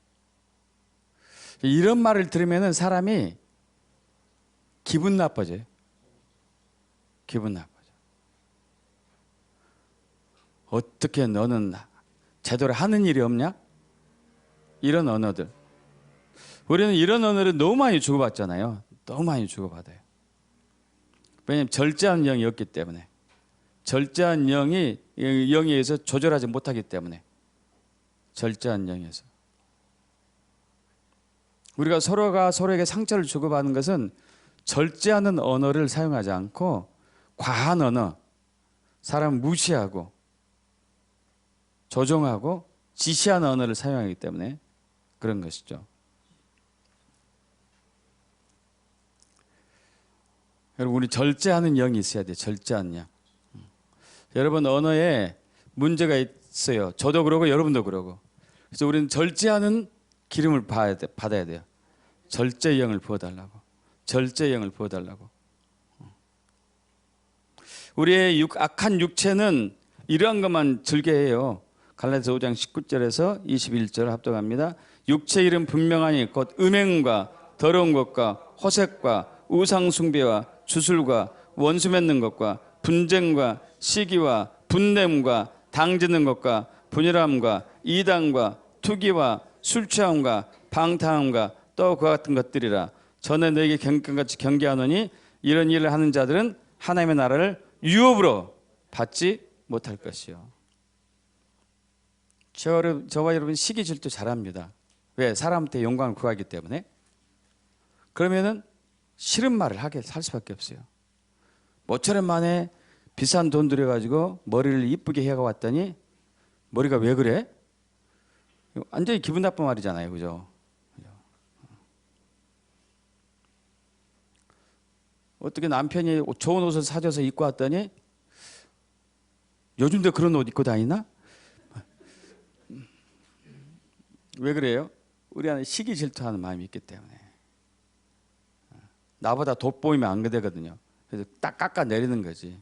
이런 말을 들으면 사람이 기분 나빠져요. 기분 나빠져. 어떻게 너는 제대로 하는 일이 없냐? 이런 언어들. 우리는 이런 언어를 너무 많이 주고받잖아요. 너무 많이 주고받아요. 왜냐하면 절제하는 영이 없기 때문에. 절제한 영이 영에 의해서 조절하지 못하기 때문에. 절제한 영에서. 우리가 서로가 서로에게 상처를 주고받는 것은 절제하는 언어를 사용하지 않고 과한 언어, 사람 무시하고 조종하고 지시하는 언어를 사용하기 때문에 그런 것이죠. 여러분 우리 절제하는 영이 있어야 돼요. 절제하는 영. 여러분 언어에 문제가 있어요. 저도 그러고 여러분도 그러고. 그래서 우리는 절제하는 기름을 받아야 돼요. 절제의 영을 부어달라고. 절제의 영을 부어달라고. 우리의 악한 육체는 이러한 것만 즐겨해요. 갈라디아서 5장 19절에서 21절 합독합니다. 육체의 일은 분명하니 곧 음행과 더러운 것과 호색과 우상 숭배와 주술과 원수 맺는 것과 분쟁과 시기와 분냄과 당짓는 것과 분열함과 이단과 투기와 술 취함과 방탕함과 또 그와 같은 것들이라. 전에 너에게 경건같이 경계하노니 이런 일을 하는 자들은 하나님의 나라를 유업으로 받지 못할 것이요. 저와 여러분 시기 질투 잘합니다. 왜? 사람한테 영광을 구하기 때문에. 그러면은 싫은 말을 하게 살 수밖에 없어요. 모처럼 만에 비싼 돈 들여가지고 머리를 이쁘게 해가 왔더니 머리가 왜 그래? 완전히 기분 나쁜 말이잖아요, 그죠? 어떻게 남편이 좋은 옷을 사줘서 입고 왔더니 요즘도 그런 옷 입고 다니나? 왜 그래요? 우리 안에 시기 질투하는 마음이 있기 때문에. 나보다 돋보이면 안 되거든요. 그래서 딱 깎아 내리는 거지.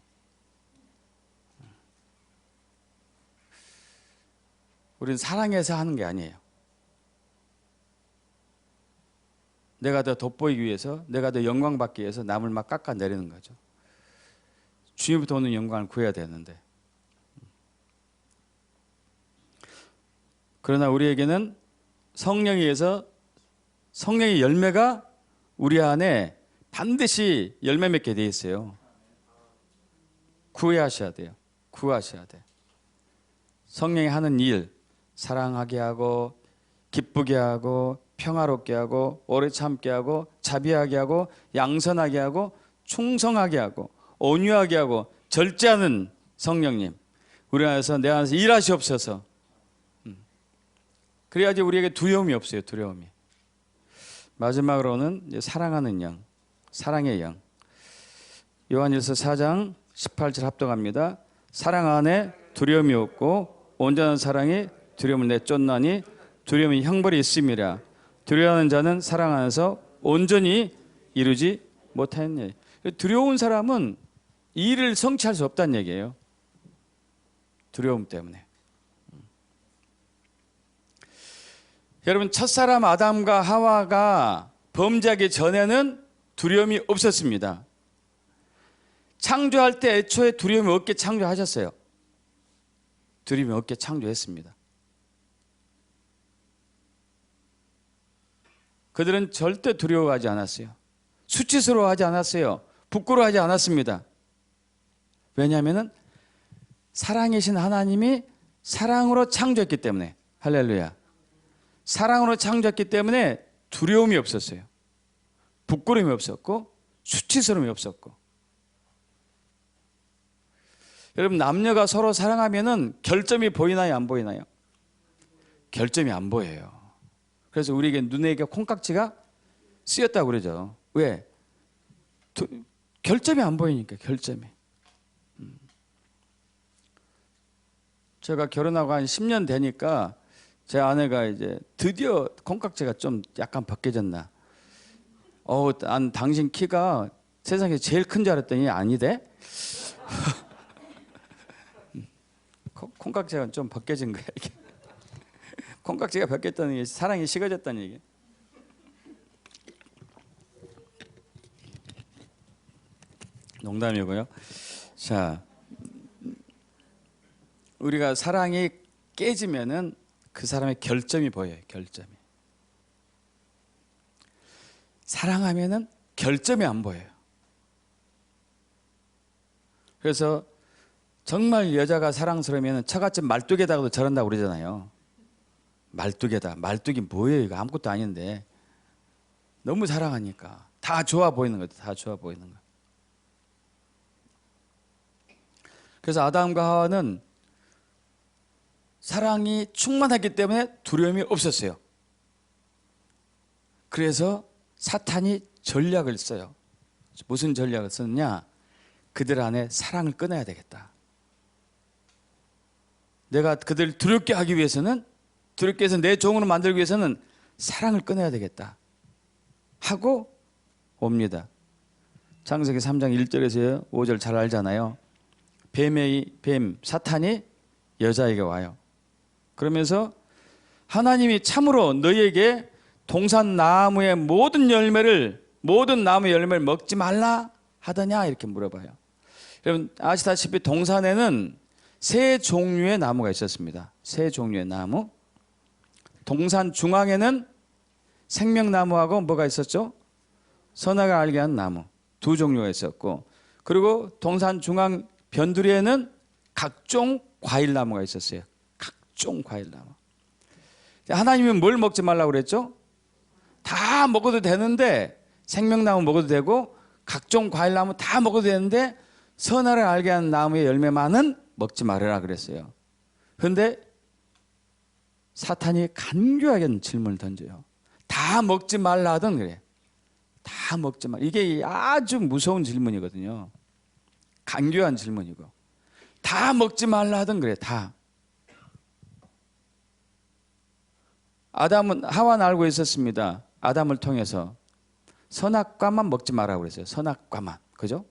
우리는 사랑해서 하는 게 아니에요. 내가 더 돋보이기 위해서, 내가 더 영광 받기 위해서 남을 막 깎아 내리는 거죠. 주님부터 오는 영광을 구해야 되는데. 그러나 우리에게는 성령에 의해서 성령의 열매가 우리 안에 반드시 열매 맺게 돼 있어요. 구하셔야 돼요. 구하셔야 돼. 성령이 하는 일, 사랑하게 하고 기쁘게 하고 평화롭게 하고 오래 참게 하고 자비하게 하고 양선하게 하고 충성하게 하고 온유하게 하고 절제하는 성령님, 우리 안에서 내 안에서 일하시옵소서. 그래야지 우리에게 두려움이 없어요. 두려움이. 마지막으로는 이제 사랑하는 영, 사랑의 영. 요한일서 4장 18절 합독합니다. 사랑 안에 두려움이 없고 온전한 사랑이 두려움을 내쫓나니 두려움이 형벌이 있음이라. 두려워하는 자는 사랑 안에서 온전히 이루지 못하였네. 두려운 사람은 이 일을 성취할 수 없다는 얘기예요. 두려움 때문에. 여러분, 첫사람 아담과 하와가 범죄하기 전에는 두려움이 없었습니다. 창조할 때 애초에 두려움이 없게 창조하셨어요. 두려움이 없게 창조했습니다. 그들은 절대 두려워하지 않았어요. 수치스러워하지 않았어요. 부끄러워하지 않았습니다. 왜냐하면 사랑이신 하나님이 사랑으로 창조했기 때문에. 할렐루야. 사랑으로 창조했기 때문에 두려움이 없었어요. 부끄러움이 없었고 수치스러움이 없었고. 여러분, 남녀가 서로 사랑하면은 결점이 보이나요, 안 보이나요? 결점이 안 보여요. 그래서 우리에게 눈에게 콩깍지가 쓰였다고 그러죠. 왜? 결점이 안 보이니까. 결점이. 제가 결혼하고 한 10년 되니까 제 아내가 이제 드디어 콩깍지가 좀 약간 벗겨졌나. 난 당신 키가 세상에 제일 큰 줄 알았더니 아니대. 콩깍지가 좀 벗겨진 거야 이게. 콩깍지가 벗겼다는 게 사랑이 식어졌다는 얘기. 농담이고요. 자, 우리가 사랑이 깨지면은 그 사람의 결점이 보여요. 결점이. 사랑하면은 결점이 안 보여요. 그래서 정말 여자가 사랑스러우면 처갓집 말뚝에다가도 저런다고 그러잖아요. 말뚝에다. 말뚝이 뭐예요? 이거 아무것도 아닌데. 너무 사랑하니까 다 좋아 보이는 거죠. 다 좋아 보이는 거. 그래서 아담과 하와는 사랑이 충만했기 때문에 두려움이 없었어요. 그래서 사탄이 전략을 써요. 무슨 전략을 썼냐? 그들 안에 사랑을 끊어야 되겠다. 내가 그들을 두렵게 하기 위해서는 주께서 내 종으로 만들기 위해서는 사랑을 꺼내야 되겠다 하고 옵니다. 창세기 3장 1절에서 5절 잘 알잖아요. 뱀 사탄이 여자에게 와요. 그러면서 하나님이 참으로 너희에게 동산 나무의 모든 나무 열매를 먹지 말라 하더냐 이렇게 물어봐요. 여러분 아시다시피 동산에는 세 종류의 나무가 있었습니다. 세 종류의 나무. 동산 중앙에는 생명나무하고 뭐가 있었죠? 선악을 알게 하는 나무 두 종류가 있었고, 그리고 동산 중앙 변두리에는 각종 과일나무가 있었어요. 각종 과일나무. 하나님이 뭘 먹지 말라고 그랬죠? 다 먹어도 되는데, 생명나무 먹어도 되고 각종 과일나무 다 먹어도 되는데 선악을 알게 하는 나무의 열매만은 먹지 말으라 그랬어요. 그런데 사탄이 간교하게 질문을 던져요. 다 먹지 말라 하던 그래. 다 먹지 말라. 이게 아주 무서운 질문이거든요. 간교한 질문이고. 다 먹지 말라 하던 그래. 다. 하와는 알고 있었습니다. 아담을 통해서 선악과만 먹지 말라고 그랬어요. 선악과만. 그죠?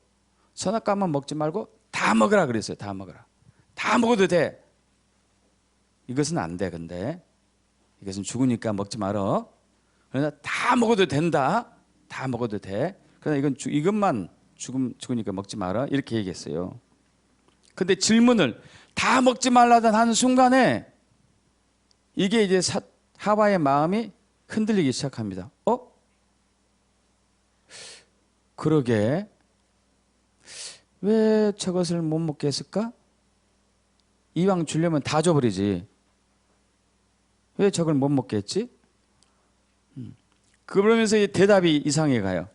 선악과만 먹지 말고 다 먹으라 그랬어요. 다 먹으라. 다 먹어도 돼. 이것은 안 돼. 근데 이것은 죽으니까 먹지 말어. 그러나 다 먹어도 된다. 다 먹어도 돼. 그러나 이것만 죽으니까 먹지 마라. 이렇게 얘기했어요. 근데 질문을 다 먹지 말라던 하는 순간에 이게 이제 하와의 마음이 흔들리기 시작합니다. 그러게 왜 저것을 못 먹게 했을까? 이왕 주려면 다 줘버리지. 왜 저걸 못 먹게 했지? 그러면서 이 대답이 이상해 가요.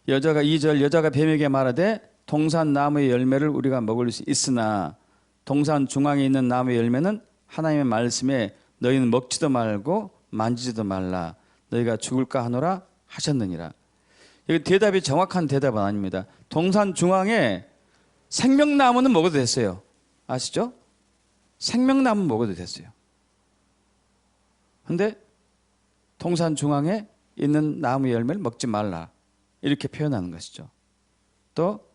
여자가 2절 여자가 뱀에게 말하되 동산 나무의 열매를 우리가 먹을 수 있으나 동산 중앙에 있는 나무의 열매는 하나님의 말씀에 너희는 먹지도 말고 만지지도 말라 너희가 죽을까 하노라 하셨느니라. 이 대답이 정확한 대답은 아닙니다. 동산 중앙에 생명나무는 먹어도 됐어요. 아시죠? 생명나무 먹어도 됐어요. 근데 동산 중앙에 있는 나무 열매를 먹지 말라 이렇게 표현하는 것이죠. 또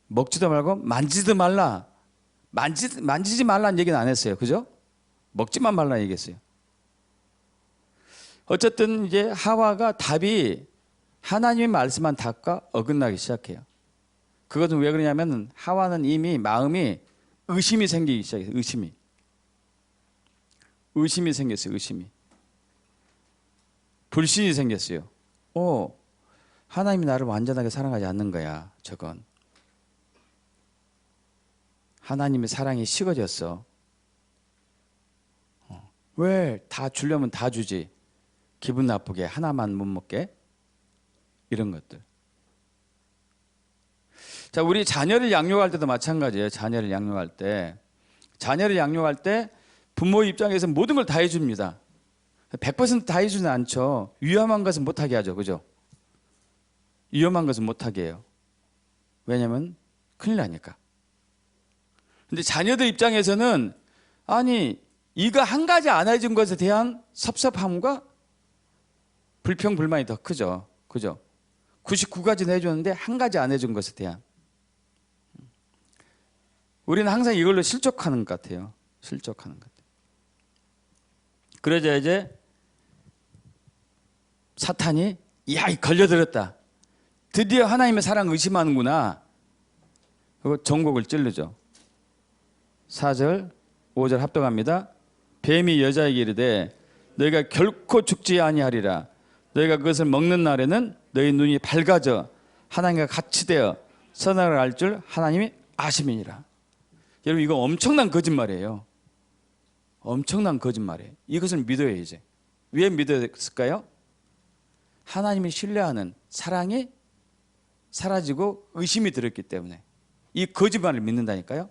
먹지도 말고 만지지도 말라. 만지지 말라는 얘기는 안 했어요. 그죠? 먹지만 말라 얘기했어요. 어쨌든 이제 하와가 답이 하나님의 말씀한 답과 어긋나기 시작해요. 그것은 왜 그러냐면 하와는 이미 마음이 의심이 생기기 시작해요. 의심이 생겼어요. 의심이. 불신이 생겼어요. 하나님이 나를 완전하게 사랑하지 않는 거야. 저건. 하나님의 사랑이 식어졌어. 왜 다 주려면 다 주지. 기분 나쁘게 하나만 못 먹게. 이런 것들. 자, 우리 자녀를 양육할 때도 마찬가지예요. 자녀를 양육할 때 부모 입장에서 모든 걸 다 해줍니다. 100% 다 해주진 않죠. 위험한 것은 못하게 하죠. 그죠? 위험한 것은 못하게 해요. 왜냐하면 큰일 나니까. 근데 자녀들 입장에서는 아니 이거 한 가지 안 해준 것에 대한 섭섭함과 불평불만이 더 크죠. 그죠? 99가지는 해줬는데 한 가지 안 해준 것에 대한. 우리는 항상 이걸로 실족하는 것 같아요. 실족하는 것 같아요. 그러자 이제 사탄이 걸려들었다. 드디어 하나님의 사랑 의심하는구나. 그리고 전곡을 찔르죠. 4절 5절 합독합니다. 뱀이 여자에게 이르되 너희가 결코 죽지 아니하리라. 너희가 그것을 먹는 날에는 너희 눈이 밝아져 하나님과 같이 되어 선악을 알 줄 하나님이 아심이니라. 여러분 이거 엄청난 거짓말이에요. 엄청난 거짓말이에요. 이것을 믿어야 이제. 왜 믿었을까요? 하나님이 신뢰하는 사랑이 사라지고 의심이 들었기 때문에 이 거짓말을 믿는다니까요.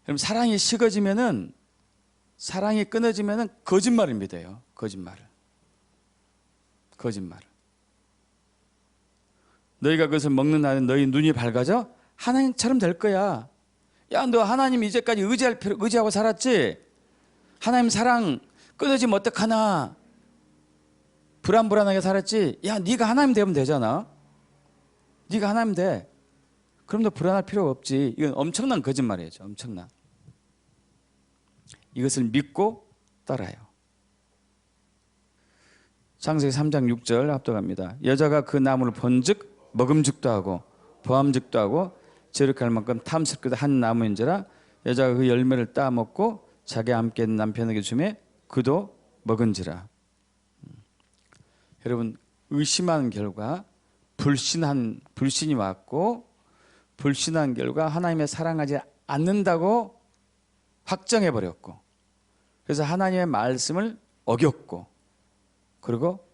그럼 사랑이 식어지면은 사랑이 끊어지면은 거짓말을 믿어요. 거짓말을. 너희가 그것을 먹는 날은 너희 눈이 밝아져 하나님처럼 될 거야. 야, 너 하나님 이제까지 의지하고 살았지? 하나님 사랑 끊어지면 어떡하나? 불안불안하게 살았지? 야, 네가 하나님 되면 되잖아. 네가 하나님 돼. 그럼 너 불안할 필요가 없지. 이건 엄청난 거짓말이죠. 엄청난. 이것을 믿고 따라요. 창세기 3장 6절 합독합니다. 여자가 그 나무를 본즉 먹음직도 하고 보암직도 하고 저렇게 할 만큼 탐스럽게도 한 나무인지라 여자가 그 열매를 따먹고 자기 함께 있는 남편에게 주매 그도 먹은지라. 여러분, 의심한 결과 불신이 왔고, 불신한 결과 하나님의 사랑하지 않는다고 확정해 버렸고, 그래서 하나님의 말씀을 어겼고, 그리고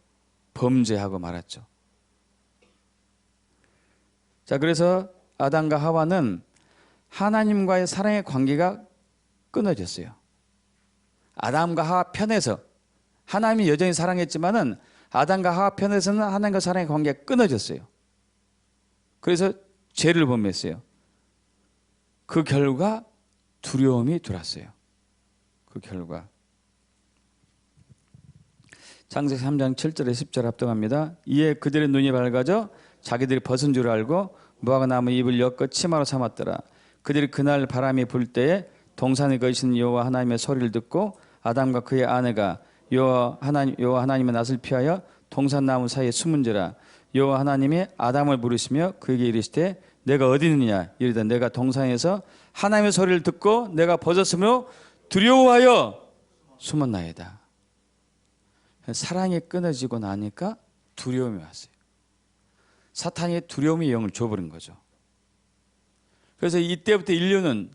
범죄하고 말았죠. 자, 그래서 아담과 하와는 하나님과의 사랑의 관계가 끊어졌어요. 아담과 하와 편에서 하나님이 여전히 사랑했지만은 아담과 하와 편에서는 하나님과 사랑의 관계가 끊어졌어요. 그래서 죄를 범했어요. 그 결과 두려움이 들어왔어요. 그 결과. 창세기 3장 7절에 10절 합동합니다. 이에 그들의 눈이 밝아져 자기들이 벗은 줄 알고 무화과 나무 잎을 엮어 치마로 삼았더라. 그들이 그날 바람이 불 때에 동산에 거하시는 여호와 하나님의 소리를 듣고 아담과 그의 아내가 여호와 하나님의 낯을 피하여 동산나무 사이에 숨은지라. 여호와 하나님이 아담을 부르시며 그에게 이르시되 내가 어디 있느냐 이르되 내가 동산에서 하나님의 소리를 듣고 내가 벗었으므로 두려워하여 숨었나이다. 사랑이 끊어지고 나니까 두려움이 왔어요. 사탄이 두려움의 영을 줘버린 거죠. 그래서 이때부터 인류는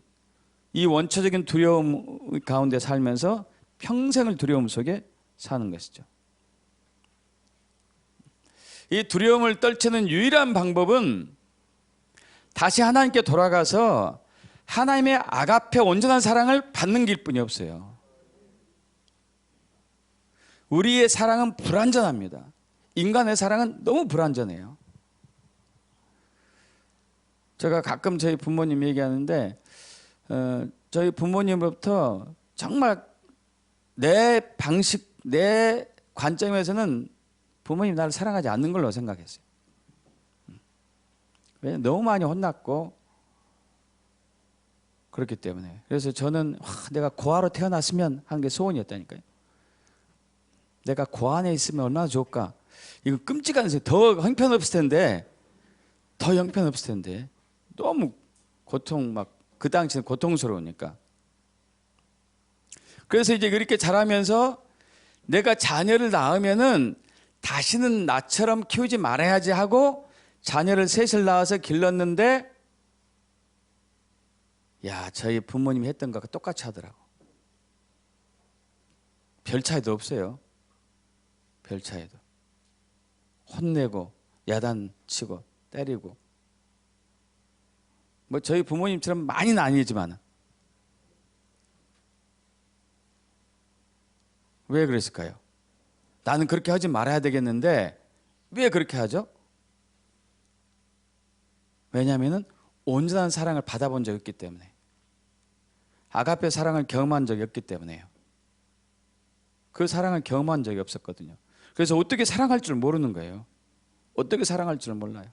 이 원초적인 두려움 가운데 살면서 평생을 두려움 속에 사는 것이죠. 이 두려움을 떨치는 유일한 방법은 다시 하나님께 돌아가서 하나님의 아가페 온전한 사랑을 받는 길뿐이 없어요. 우리의 사랑은 불완전합니다. 인간의 사랑은 너무 불완전해요. 제가 가끔 저희 부모님 얘기하는데 저희 부모님으로부터 정말 내 방식, 내 관점에서는 부모님이 나를 사랑하지 않는 걸로 생각했어요. 왜냐하면 너무 많이 혼났고 그렇기 때문에. 그래서 저는 내가 고아로 태어났으면 하는 게 소원이었다니까요. 내가 고안에 있으면 얼마나 좋을까. 이거 끔찍한 세. 더 형편없을 텐데, 더 형편없을 텐데 너무 그 당시는 고통스러우니까. 그래서 이제 그렇게 자라면서 내가 자녀를 낳으면은 다시는 나처럼 키우지 말아야지 하고 자녀를 셋을 낳아서 길렀는데, 야, 저희 부모님이 했던 것과 똑같이 하더라고. 별 차이도 없어요. 별 차이도. 혼내고 야단치고 때리고. 뭐 저희 부모님처럼 많이는 아니지만. 왜 그랬을까요? 나는 그렇게 하지 말아야 되겠는데 왜 그렇게 하죠? 왜냐하면 온전한 사랑을 받아본 적이 없기 때문에. 아가페 사랑을 경험한 적이 없기 때문에요. 그 사랑을 경험한 적이 없었거든요. 그래서 어떻게 사랑할 줄 모르는 거예요. 어떻게 사랑할 줄 몰라요.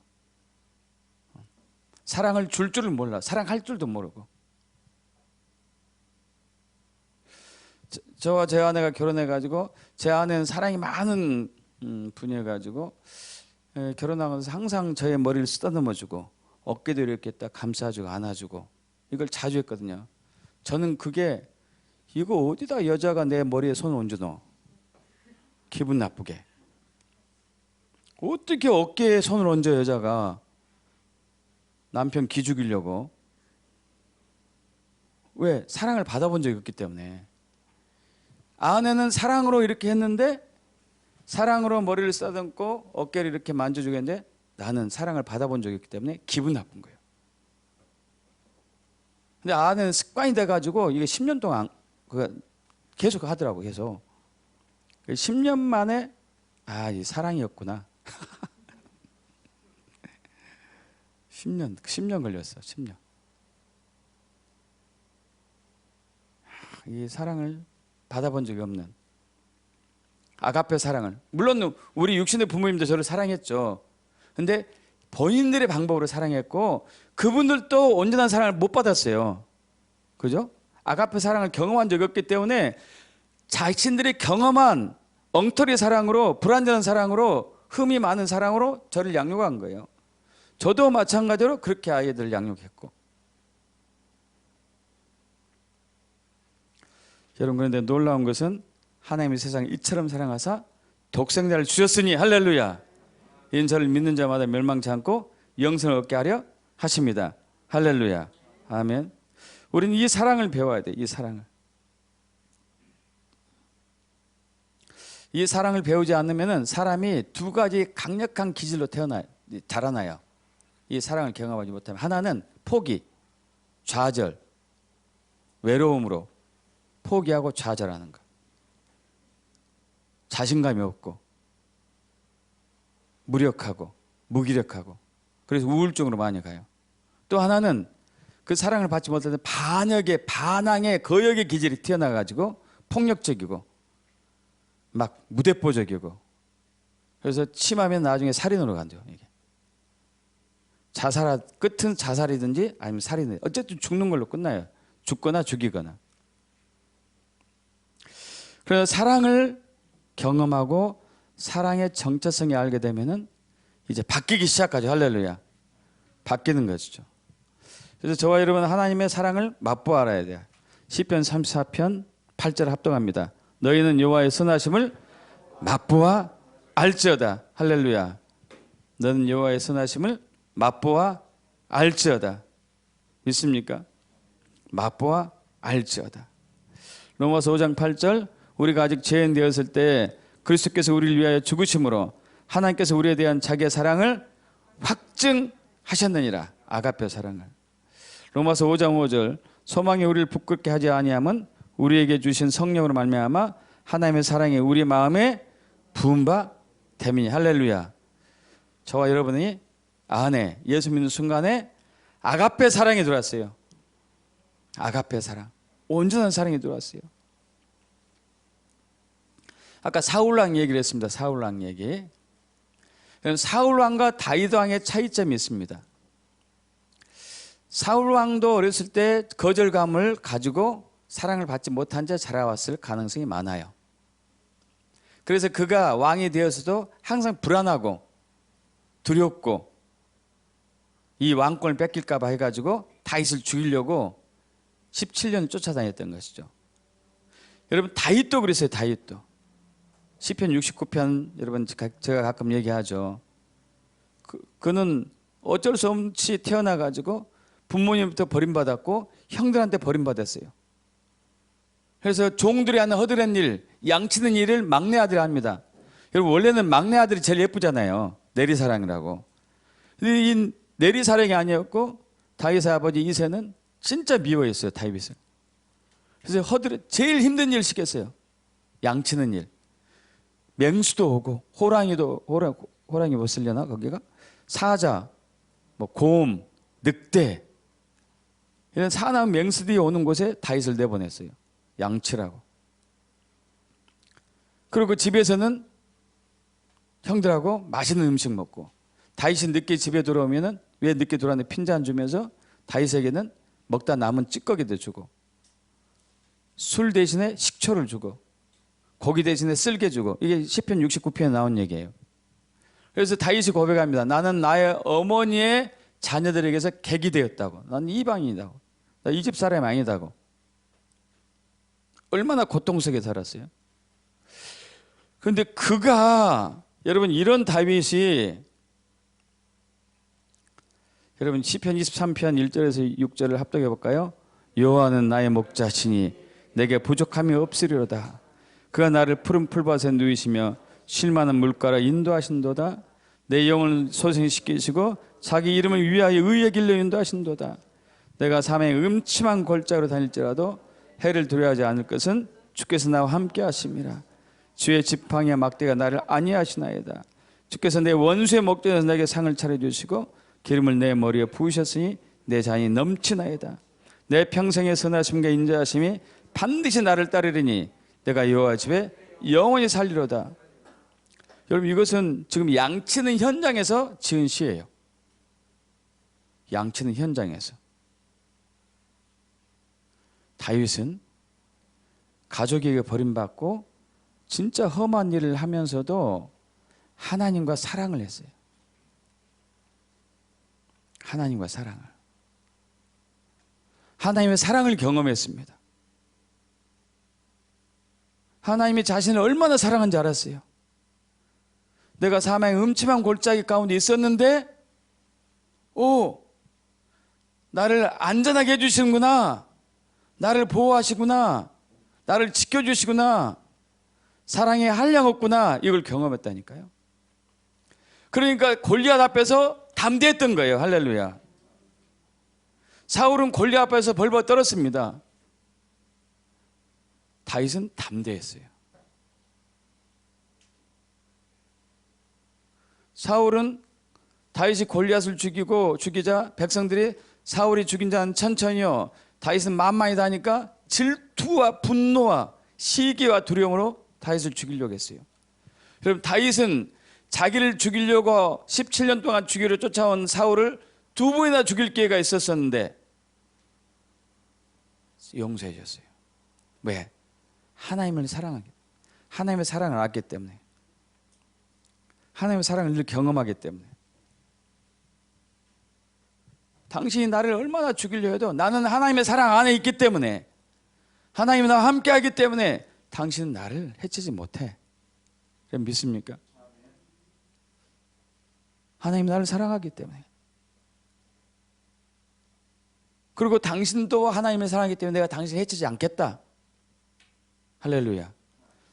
사랑을 줄 줄을 몰라. 사랑할 줄도 모르고. 저와 제 아내가 결혼해가지고 제 아내는 사랑이 많은 분이어가지고 결혼하면서 항상 저의 머리를 쓰다듬어주고 어깨도 이렇게 딱 감싸주고 안아주고 이걸 자주 했거든요. 저는 그게 이거 어디다 여자가 내 머리에 손을 얹어놓어. 기분 나쁘게. 어떻게 어깨에 손을 얹어 여자가. 남편 기죽이려고. 왜? 사랑을 받아본 적이 없기 때문에. 아내는 사랑으로 이렇게 했는데 사랑으로 머리를 쓰다듬고 어깨를 이렇게 만져주고 했는데 나는 사랑을 받아본 적이 없기 때문에 기분 나쁜 거예요. 근데 아내는 습관이 돼가지고 이게 10년 동안 계속 하더라고. 계속 10년 만에 이 사랑이었구나. 10년 걸렸어. 10년. 이 사랑을 받아본 적이 없는 아가페 사랑을. 물론 우리 육신의 부모님도 저를 사랑했죠. 근데 본인들의 방법으로 사랑했고 그분들도 온전한 사랑을 못 받았어요. 그죠? 아가페 사랑을 경험한 적이 없기 때문에 자신들이 경험한 엉터리 사랑으로, 불완전한 사랑으로, 흠이 많은 사랑으로 저를 양육한 거예요. 저도 마찬가지로 그렇게 아이들을 양육했고. 여러분, 그런데 놀라운 것은 하나님이 세상을 이처럼 사랑하사 독생자를 주셨으니 할렐루야. 이는 저를 믿는 자마다 멸망치 않고 영생을 얻게 하려 하십니다. 할렐루야. 아멘. 우리는 이 사랑을 배워야 돼. 이 사랑을. 이 사랑을 배우지 않으면 사람이 두 가지 강력한 기질로 자라나요. 이 사랑을 경험하지 못하면. 하나는 포기, 좌절, 외로움으로 포기하고 좌절하는 것. 자신감이 없고 무력하고 무기력하고 그래서 우울증으로 많이 가요. 또 하나는 그 사랑을 받지 못할 때 반역의, 반항의, 거역의 기질이 튀어나와가지고 폭력적이고 막 무대뽀적이고 그래서 심하면 나중에 살인으로 간대요. 이게 끝은 자살이든지 아니면 살인이 어쨌든 죽는 걸로 끝나요. 죽거나 죽이거나. 그래서 사랑을 경험하고 사랑의 정체성이 알게 되면은 이제 바뀌기 시작하죠. 할렐루야. 바뀌는 것이죠. 그래서 저와 여러분은 하나님의 사랑을 맛보아 알아야 돼요. 시편 34편 8절 합동합니다. 너희는 여호와의 선하심을 맛보아 알지어다. 할렐루야. 너는 여호와의 선하심을 맛보아 알지어다. 믿습니까? 맛보아 알지어다. 로마서 5장 8절 우리가 아직 죄인 되었을 때 그리스도께서 우리를 위하여 죽으심으로 하나님께서 우리에 대한 자기의 사랑을 확증하셨느니라. 아가페 사랑을. 로마서 5장 5절 소망이 우리를 부끄럽게 하지 아니함은 우리에게 주신 성령으로 말미암아 하나님의 사랑이 우리 마음에 부은 바 됨이니. 할렐루야. 저와 여러분이 안에 예수 믿는 순간에 아가페 사랑이 들어왔어요. 아가페 사랑. 온전한 사랑이 들어왔어요. 아까 사울왕 얘기를 했습니다. 사울왕 얘기. 사울왕과 다윗왕의 차이점이 있습니다. 사울왕도 어렸을 때 거절감을 가지고 사랑을 받지 못한 채 자라왔을 가능성이 많아요. 그래서 그가 왕이 되어서도 항상 불안하고 두렵고 이 왕권을 뺏길까 봐 해가지고 다윗을 죽이려고 17년 쫓아다녔던 것이죠. 여러분 다윗도 그랬어요. 다윗도. 시편 69편 여러분 제가 가끔 얘기하죠. 그는 어쩔 수 없이 태어나가지고 부모님부터 버림받았고 형들한테 버림받았어요. 그래서 종들이 하는 허드렛 일, 양치는 일을 막내 아들이 합니다. 여러분 원래는 막내 아들이 제일 예쁘잖아요. 내리사랑이라고. 근데 이 내리사랑이 아니었고 다윗의 아버지 이새는 진짜 미워했어요. 다윗을. 그래서 제일 힘든 일 시켰어요. 양치는 일. 맹수도 오고 호랑이 못 쓰려나 거기가? 사자, 뭐 곰, 늑대 이런 사나운 맹수들이 오는 곳에 다윗을 내보냈어요. 양치라고. 그리고 집에서는 형들하고 맛있는 음식 먹고 다윗이 늦게 집에 들어오면은 왜 늦게 들어왔는데 핀잔 주면서 다윗에게는 먹다 남은 찌꺼기도 주고 술 대신에 식초를 주고 고기 대신에 쓸개 주고. 이게 시편 69편에 나온 얘기예요. 그래서 다윗이 고백합니다. 나는 나의 어머니의 자녀들에게서 객이 되었다고. 나는 이방인이다고. 나 이 집 사람이 아니다고. 얼마나 고통 속에 살았어요. 그런데 그가 여러분 이런 다윗이 여러분 시편 23편 1절에서 6절을 합독해 볼까요? 여호와는 나의 목자시니 내게 부족함이 없으리로다. 그가 나를 푸른 풀밭에 누이시며 쉴만한 물가로 인도하신도다. 내 영을 소생시키시고 자기 이름을 위하여 의의 길로 인도하신도다. 내가 삶의 음침한 골짜기로 다닐지라도 해를 두려워하지 않을 것은 주께서 나와 함께 하심이라. 주의 지팡이와 막대가 나를 안위하시나이다. 주께서 내 원수의 목전에서 내게 상을 차려주시고 기름을 내 머리에 부으셨으니 내 잔이 넘치나이다. 내 평생의 선하심과 인자하심이 반드시 나를 따르리니 내가 여호와 집에 영원히 살리로다. 여러분, 이것은 지금 양치는 현장에서 지은 시예요. 양치는 현장에서. 다윗은 가족에게 버림받고 진짜 험한 일을 하면서도 하나님과 사랑을 했어요. 하나님과 사랑을. 하나님의 사랑을 경험했습니다. 하나님이 자신을 얼마나 사랑한지 알았어요. 내가 사망의 음침한 골짜기 가운데 있었는데 나를 안전하게 해주시는구나, 나를 보호하시구나, 나를 지켜주시구나, 사랑에 한량없구나, 이걸 경험했다니까요. 그러니까 골리앗 앞에서 담대했던 거예요. 할렐루야. 사울은 골리앗 앞에서 벌벌 떨었습니다. 다윗은 담대했어요. 사울은 다윗이 골리앗을 죽이자 백성들이 사울이 죽인 자는 천천히요, 다윗은 만만이다 하니까 질투와 분노와 시기와 두려움으로 다윗을 죽이려고 했어요. 여러분, 다윗은 자기를 죽이려고 17년 동안 죽이려 쫓아온 사울을 2번이나 죽일 기회가 있었었는데 용서해 줬어요. 왜? 하나님을 사랑하기, 하나님의 사랑을 알기 때문에, 하나님의 사랑을 늘 경험하기 때문에. 당신이 나를 얼마나 죽이려 해도 나는 하나님의 사랑 안에 있기 때문에, 하나님이 나와 함께 하기 때문에 당신은 나를 해치지 못해. 믿습니까? 하나님이 나를 사랑하기 때문에. 그리고 당신도 하나님의 사랑하기 때문에 내가 당신을 해치지 않겠다. 할렐루야.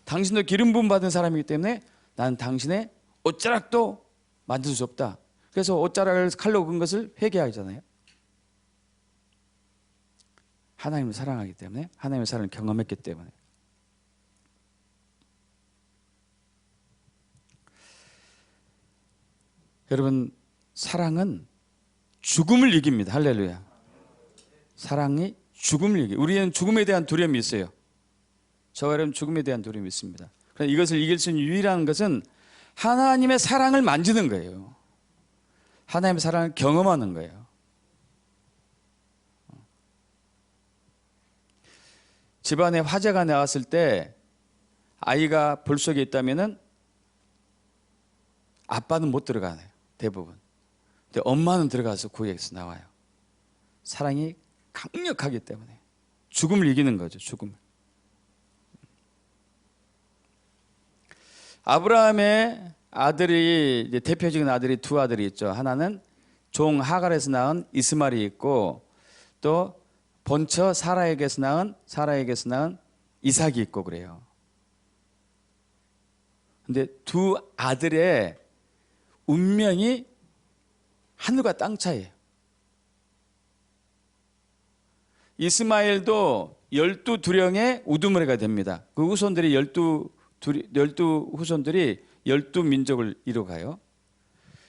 당신도 기름 부음 받은 사람이기 때문에 나는 당신의 옷자락도 만질 수 없다. 그래서 옷자락을 칼로 긋은 것을 회개하잖아요. 하나님을 사랑하기 때문에, 하나님의 사랑을 경험했기 때문에. 여러분, 사랑은 죽음을 이깁니다. 할렐루야. 사랑이 죽음을 이깁니다. 우리는 죽음에 대한 두려움이 있어요. 저와 여러분, 죽음에 대한 두려움이 있습니다. 그러나 이것을 이길 수 있는 유일한 것은 하나님의 사랑을 만지는 거예요. 하나님의 사랑을 경험하는 거예요. 집안에 화재가 나왔을 때 아이가 불 속에 있다면은 아빠는 못 들어가요, 대부분. 근데 엄마는 들어가서 구해서 나와요. 사랑이 강력하기 때문에 죽음을 이기는 거죠. 죽음을. 아브라함의 아들이, 이제 대표적인 아들이 2아들이 있죠. 하나는 종 하갈에서 낳은 이스마엘이 있고, 또 본처 사라에게서 낳은 이삭이 있고 그래요. 근데 2아들의 운명이 하늘과 땅 차이예요. 이스마엘도 12두령의 우두머리가 됩니다. 그 후손들이 12 후손들이 12민족을 이루어가요.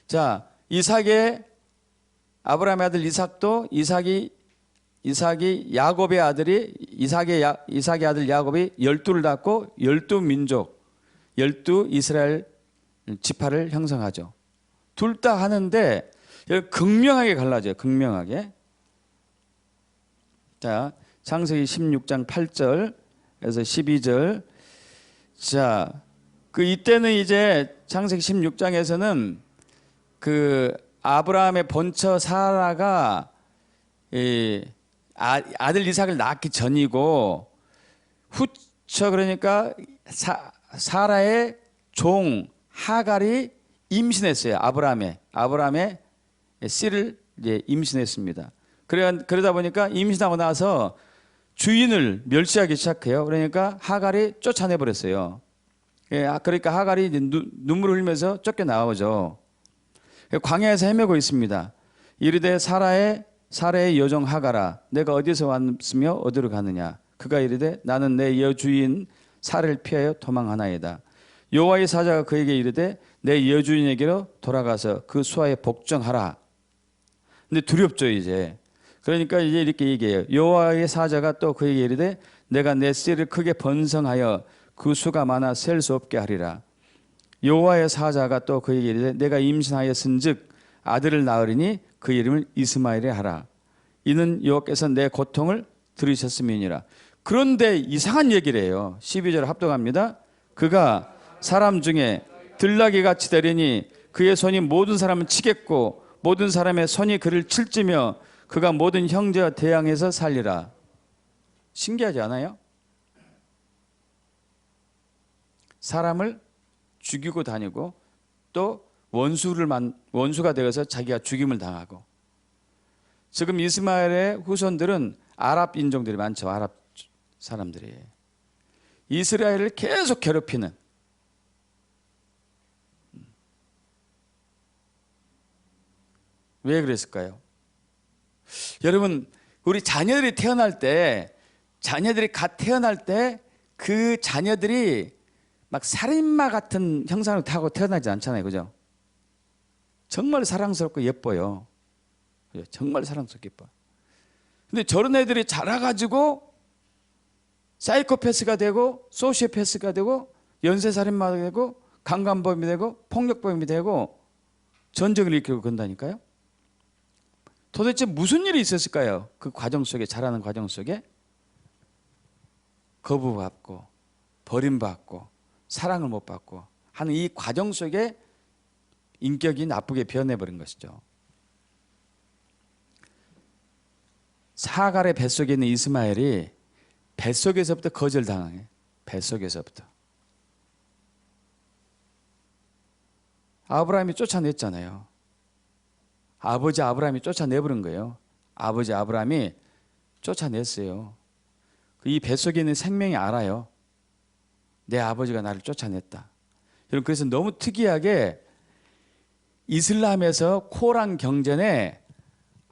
자, 아브라함의 아들 이삭도 이삭이 야곱의 아들이 이삭의 아들 야곱이 12를 낳고 12민족, 12 이스라엘 지파를 형성하죠. 둘 다 하는데 극명하게 갈라져요. 극명하게. 자, 창세기 16장 8절에서 12절. 자, 이때는 이제 창세기 16장에서는 그 아브라함의 본처 사라가 아들 이삭을 낳기 전이고, 후처, 그러니까 사라의 종 하갈이 임신했어요. 아브라함의 씨를 이제 임신했습니다. 그러다 보니까 임신하고 나서 주인을 멸시하기 시작해요. 그러니까 하갈이 쫓아내 버렸어요. 그러니까 하갈이 눈물을 흘리면서 쫓겨나오죠. 광야에서 헤매고 있습니다. 이르되 사라의 여종 하갈아, 내가 어디서 왔으며 어디로 가느냐? 그가 이르되 나는 내 여주인 사라를 피하여 도망하나이다. 여호와의 사자가 그에게 이르되 내 여주인에게로 돌아가서 그 수하에 복종하라. 근데 두렵죠, 이제. 그러니까 이제 이렇게 얘기해요. 여호와의 사자가 또 그에게 이르되 내가 내 씨를 크게 번성하여 그 수가 많아 셀 수 없게 하리라. 여호와의 사자가 또 그에게 이르되 내가 임신하였은즉 아들을 낳으리니 그 이름을 이스마엘에 하라. 이는 여호와께서 내 고통을 들으셨음이니라. 그런데 이상한 얘기를 해요. 12절 합독합니다. 그가 사람 중에 들나귀 같이 되리니 그의 손이 모든 사람을 치겠고 모든 사람의 손이 그를 칠지며 그가 모든 형제와 대항해서 살리라. 신기하지 않아요? 사람을 죽이고 다니고 또 원수가 되어서 자기가 죽임을 당하고. 지금 이스마엘의 후손들은 아랍 인종들이 많죠. 아랍 사람들이 이스라엘을 계속 괴롭히는. 왜 그랬을까요? 여러분, 우리 자녀들이 갓 태어날 때 그 자녀들이 막 살인마 같은 형상을 타고 태어나지 않잖아요. 그죠? 정말 사랑스럽고 예뻐요. 정말 사랑스럽고 예뻐. 근데 저런 애들이 자라가지고 사이코패스가 되고 소시오패스가 되고 연쇄살인마가 되고 강간범이 되고 폭력범이 되고 전쟁을 일으키고 그런다니까요. 도대체 무슨 일이 있었을까요? 그 과정 속에, 자라는 과정 속에 거부받고 버림받고 사랑을 못 받고 하는 이 과정 속에 인격이 나쁘게 변해버린 것이죠. 사갈의 뱃속에 있는 이스마엘이 뱃속에서부터 거절당해. 뱃속에서부터. 아브라함이 쫓아냈잖아요. 아버지 아브라함이 쫓아내버린 거예요. 아버지 아브라함이 쫓아냈어요. 이 뱃속에 있는 생명이 알아요. 내 아버지가 나를 쫓아냈다. 여러분, 그래서 너무 특이하게 이슬람에서 코란 경전에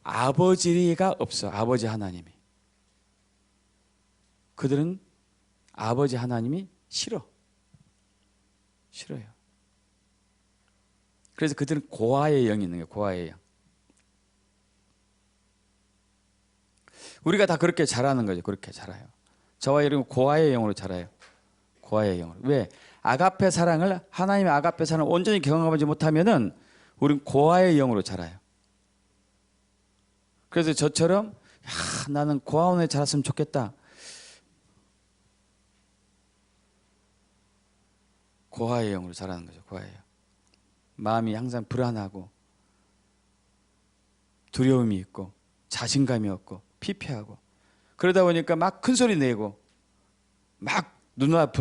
아버지가 없어. 아버지 하나님이. 그들은 아버지 하나님이 싫어요. 그래서 그들은 고아의 영이 있는 거예요. 고아의 영. 우리가 다 그렇게 자라는 거죠. 그렇게 자라요. 저와 여러분 고아의 영으로 자라요. 고아의 영으로. 왜? 아가페 사랑을, 하나님의 아가페 사랑을 온전히 경험하지 못하면은 우리는 고아의 영으로 자라요. 그래서 저처럼 나는 고아원에 자랐으면 좋겠다. 고아의 영으로 자라는 거죠. 고아의 영. 마음이 항상 불안하고 두려움이 있고 자신감이 없고 피폐하고 그러다 보니까 막 큰 소리 내고 막 눈알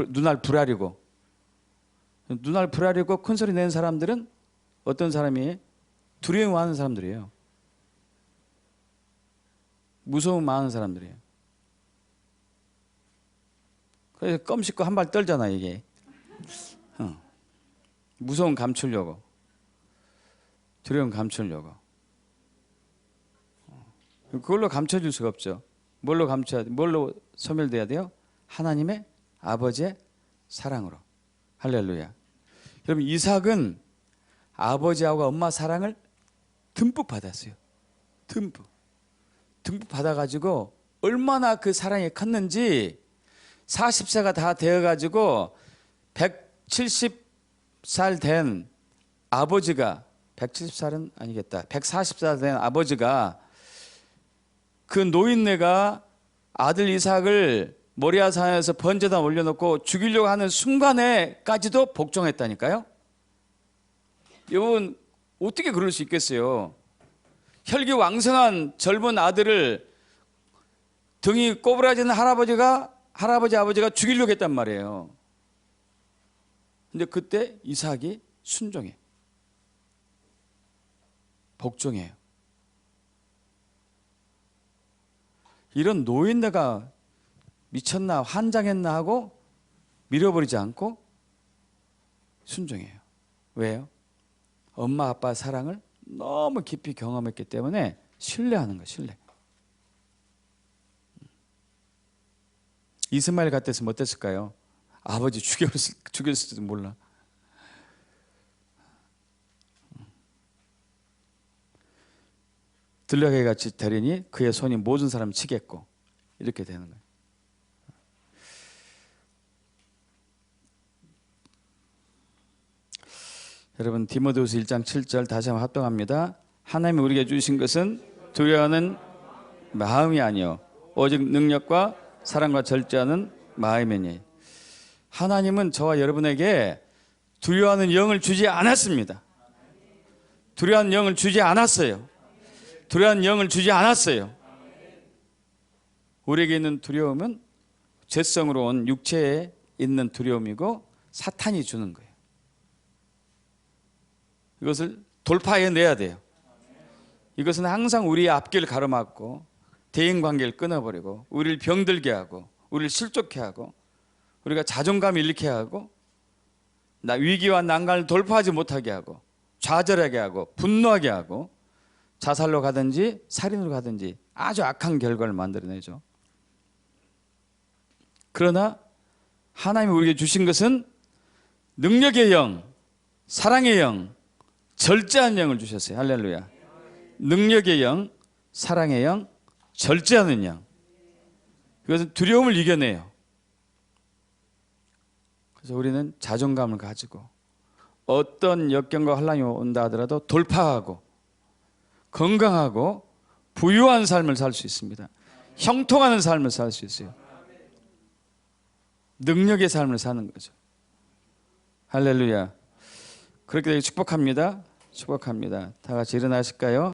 부라리고 큰 소리 내는 사람들은 어떤 사람이 두려움 많은 사람들이에요. 무서움 많은 사람들이에요. 그래서 껌 씹고 한 발 떨잖아 이게. 무서움 감추려고, 두려움 감추려고. 그걸로 감춰줄 수가 없죠. 뭘로 소멸돼야 돼요? 하나님의 아버지의 사랑으로. 할렐루야. 여러분, 이삭은 아버지하고 엄마 사랑을 듬뿍 받았어요. 듬뿍 받아가지고 얼마나 그 사랑이 컸는지 40세가 다 되어가지고 170살 된 아버지가 170살은 아니겠다. 140살 된 아버지가 그 노인네가 아들 이삭을 모리아산에서 번제단 올려놓고 죽이려고 하는 순간에까지도 복종했다니까요. 여러분, 어떻게 그럴 수 있겠어요? 혈기왕성한 젊은 아들을 등이 꼬부라진 아버지가 죽이려고 했단 말이에요. 근데 그때 이삭이 순종해. 복종해요. 이런 노인네가 미쳤나 환장했나 하고 밀어버리지 않고 순종해요. 왜요? 엄마 아빠의 사랑을 너무 깊이 경험했기 때문에 신뢰하는 거예요. 신뢰. 이스마엘 같았으면 어땠을까요? 아버지 죽였을지도 몰라. 들러리 같이 되리니 그의 손이 모든 사람을 치겠고 이렇게 되는 거예요. 여러분 디모데후서 1장 7절 다시 한번 합독합니다. 하나님이 우리에게 주신 것은 두려워하는 마음이 아니요 오직 능력과 사랑과 절제하는 마음이니. 하나님은 저와 여러분에게 두려워하는 영을 주지 않았습니다. 두려워하는 영을 주지 않았어요. 두려워하는 영을 주지 않았어요. 우리에게 있는 두려움은 죄성으로 온 육체에 있는 두려움이고 사탄이 주는 거예요. 이것을 돌파해내야 돼요. 이것은 항상 우리의 앞길을 가로막고 대인관계를 끊어버리고 우리를 병들게 하고 우리를 실족해 하고 우리가 자존감을 잃게 하고 위기와 난관을 돌파하지 못하게 하고 좌절하게 하고 분노하게 하고 자살로 가든지 살인으로 가든지 아주 악한 결과를 만들어내죠. 그러나 하나님이 우리에게 주신 것은 능력의 영, 사랑의 영, 절제하는 영을 주셨어요. 할렐루야. 능력의 영, 사랑의 영, 절제하는 영. 이것은 두려움을 이겨내요. 그래서 우리는 자존감을 가지고 어떤 역경과 혼란이 온다 하더라도 돌파하고 건강하고 부유한 삶을 살 수 있습니다. 형통하는 삶을 살 수 있어요. 능력의 삶을 사는 거죠. 할렐루야. 그렇게 되게 축복합니다. 축복합니다. 다 같이 일어나실까요?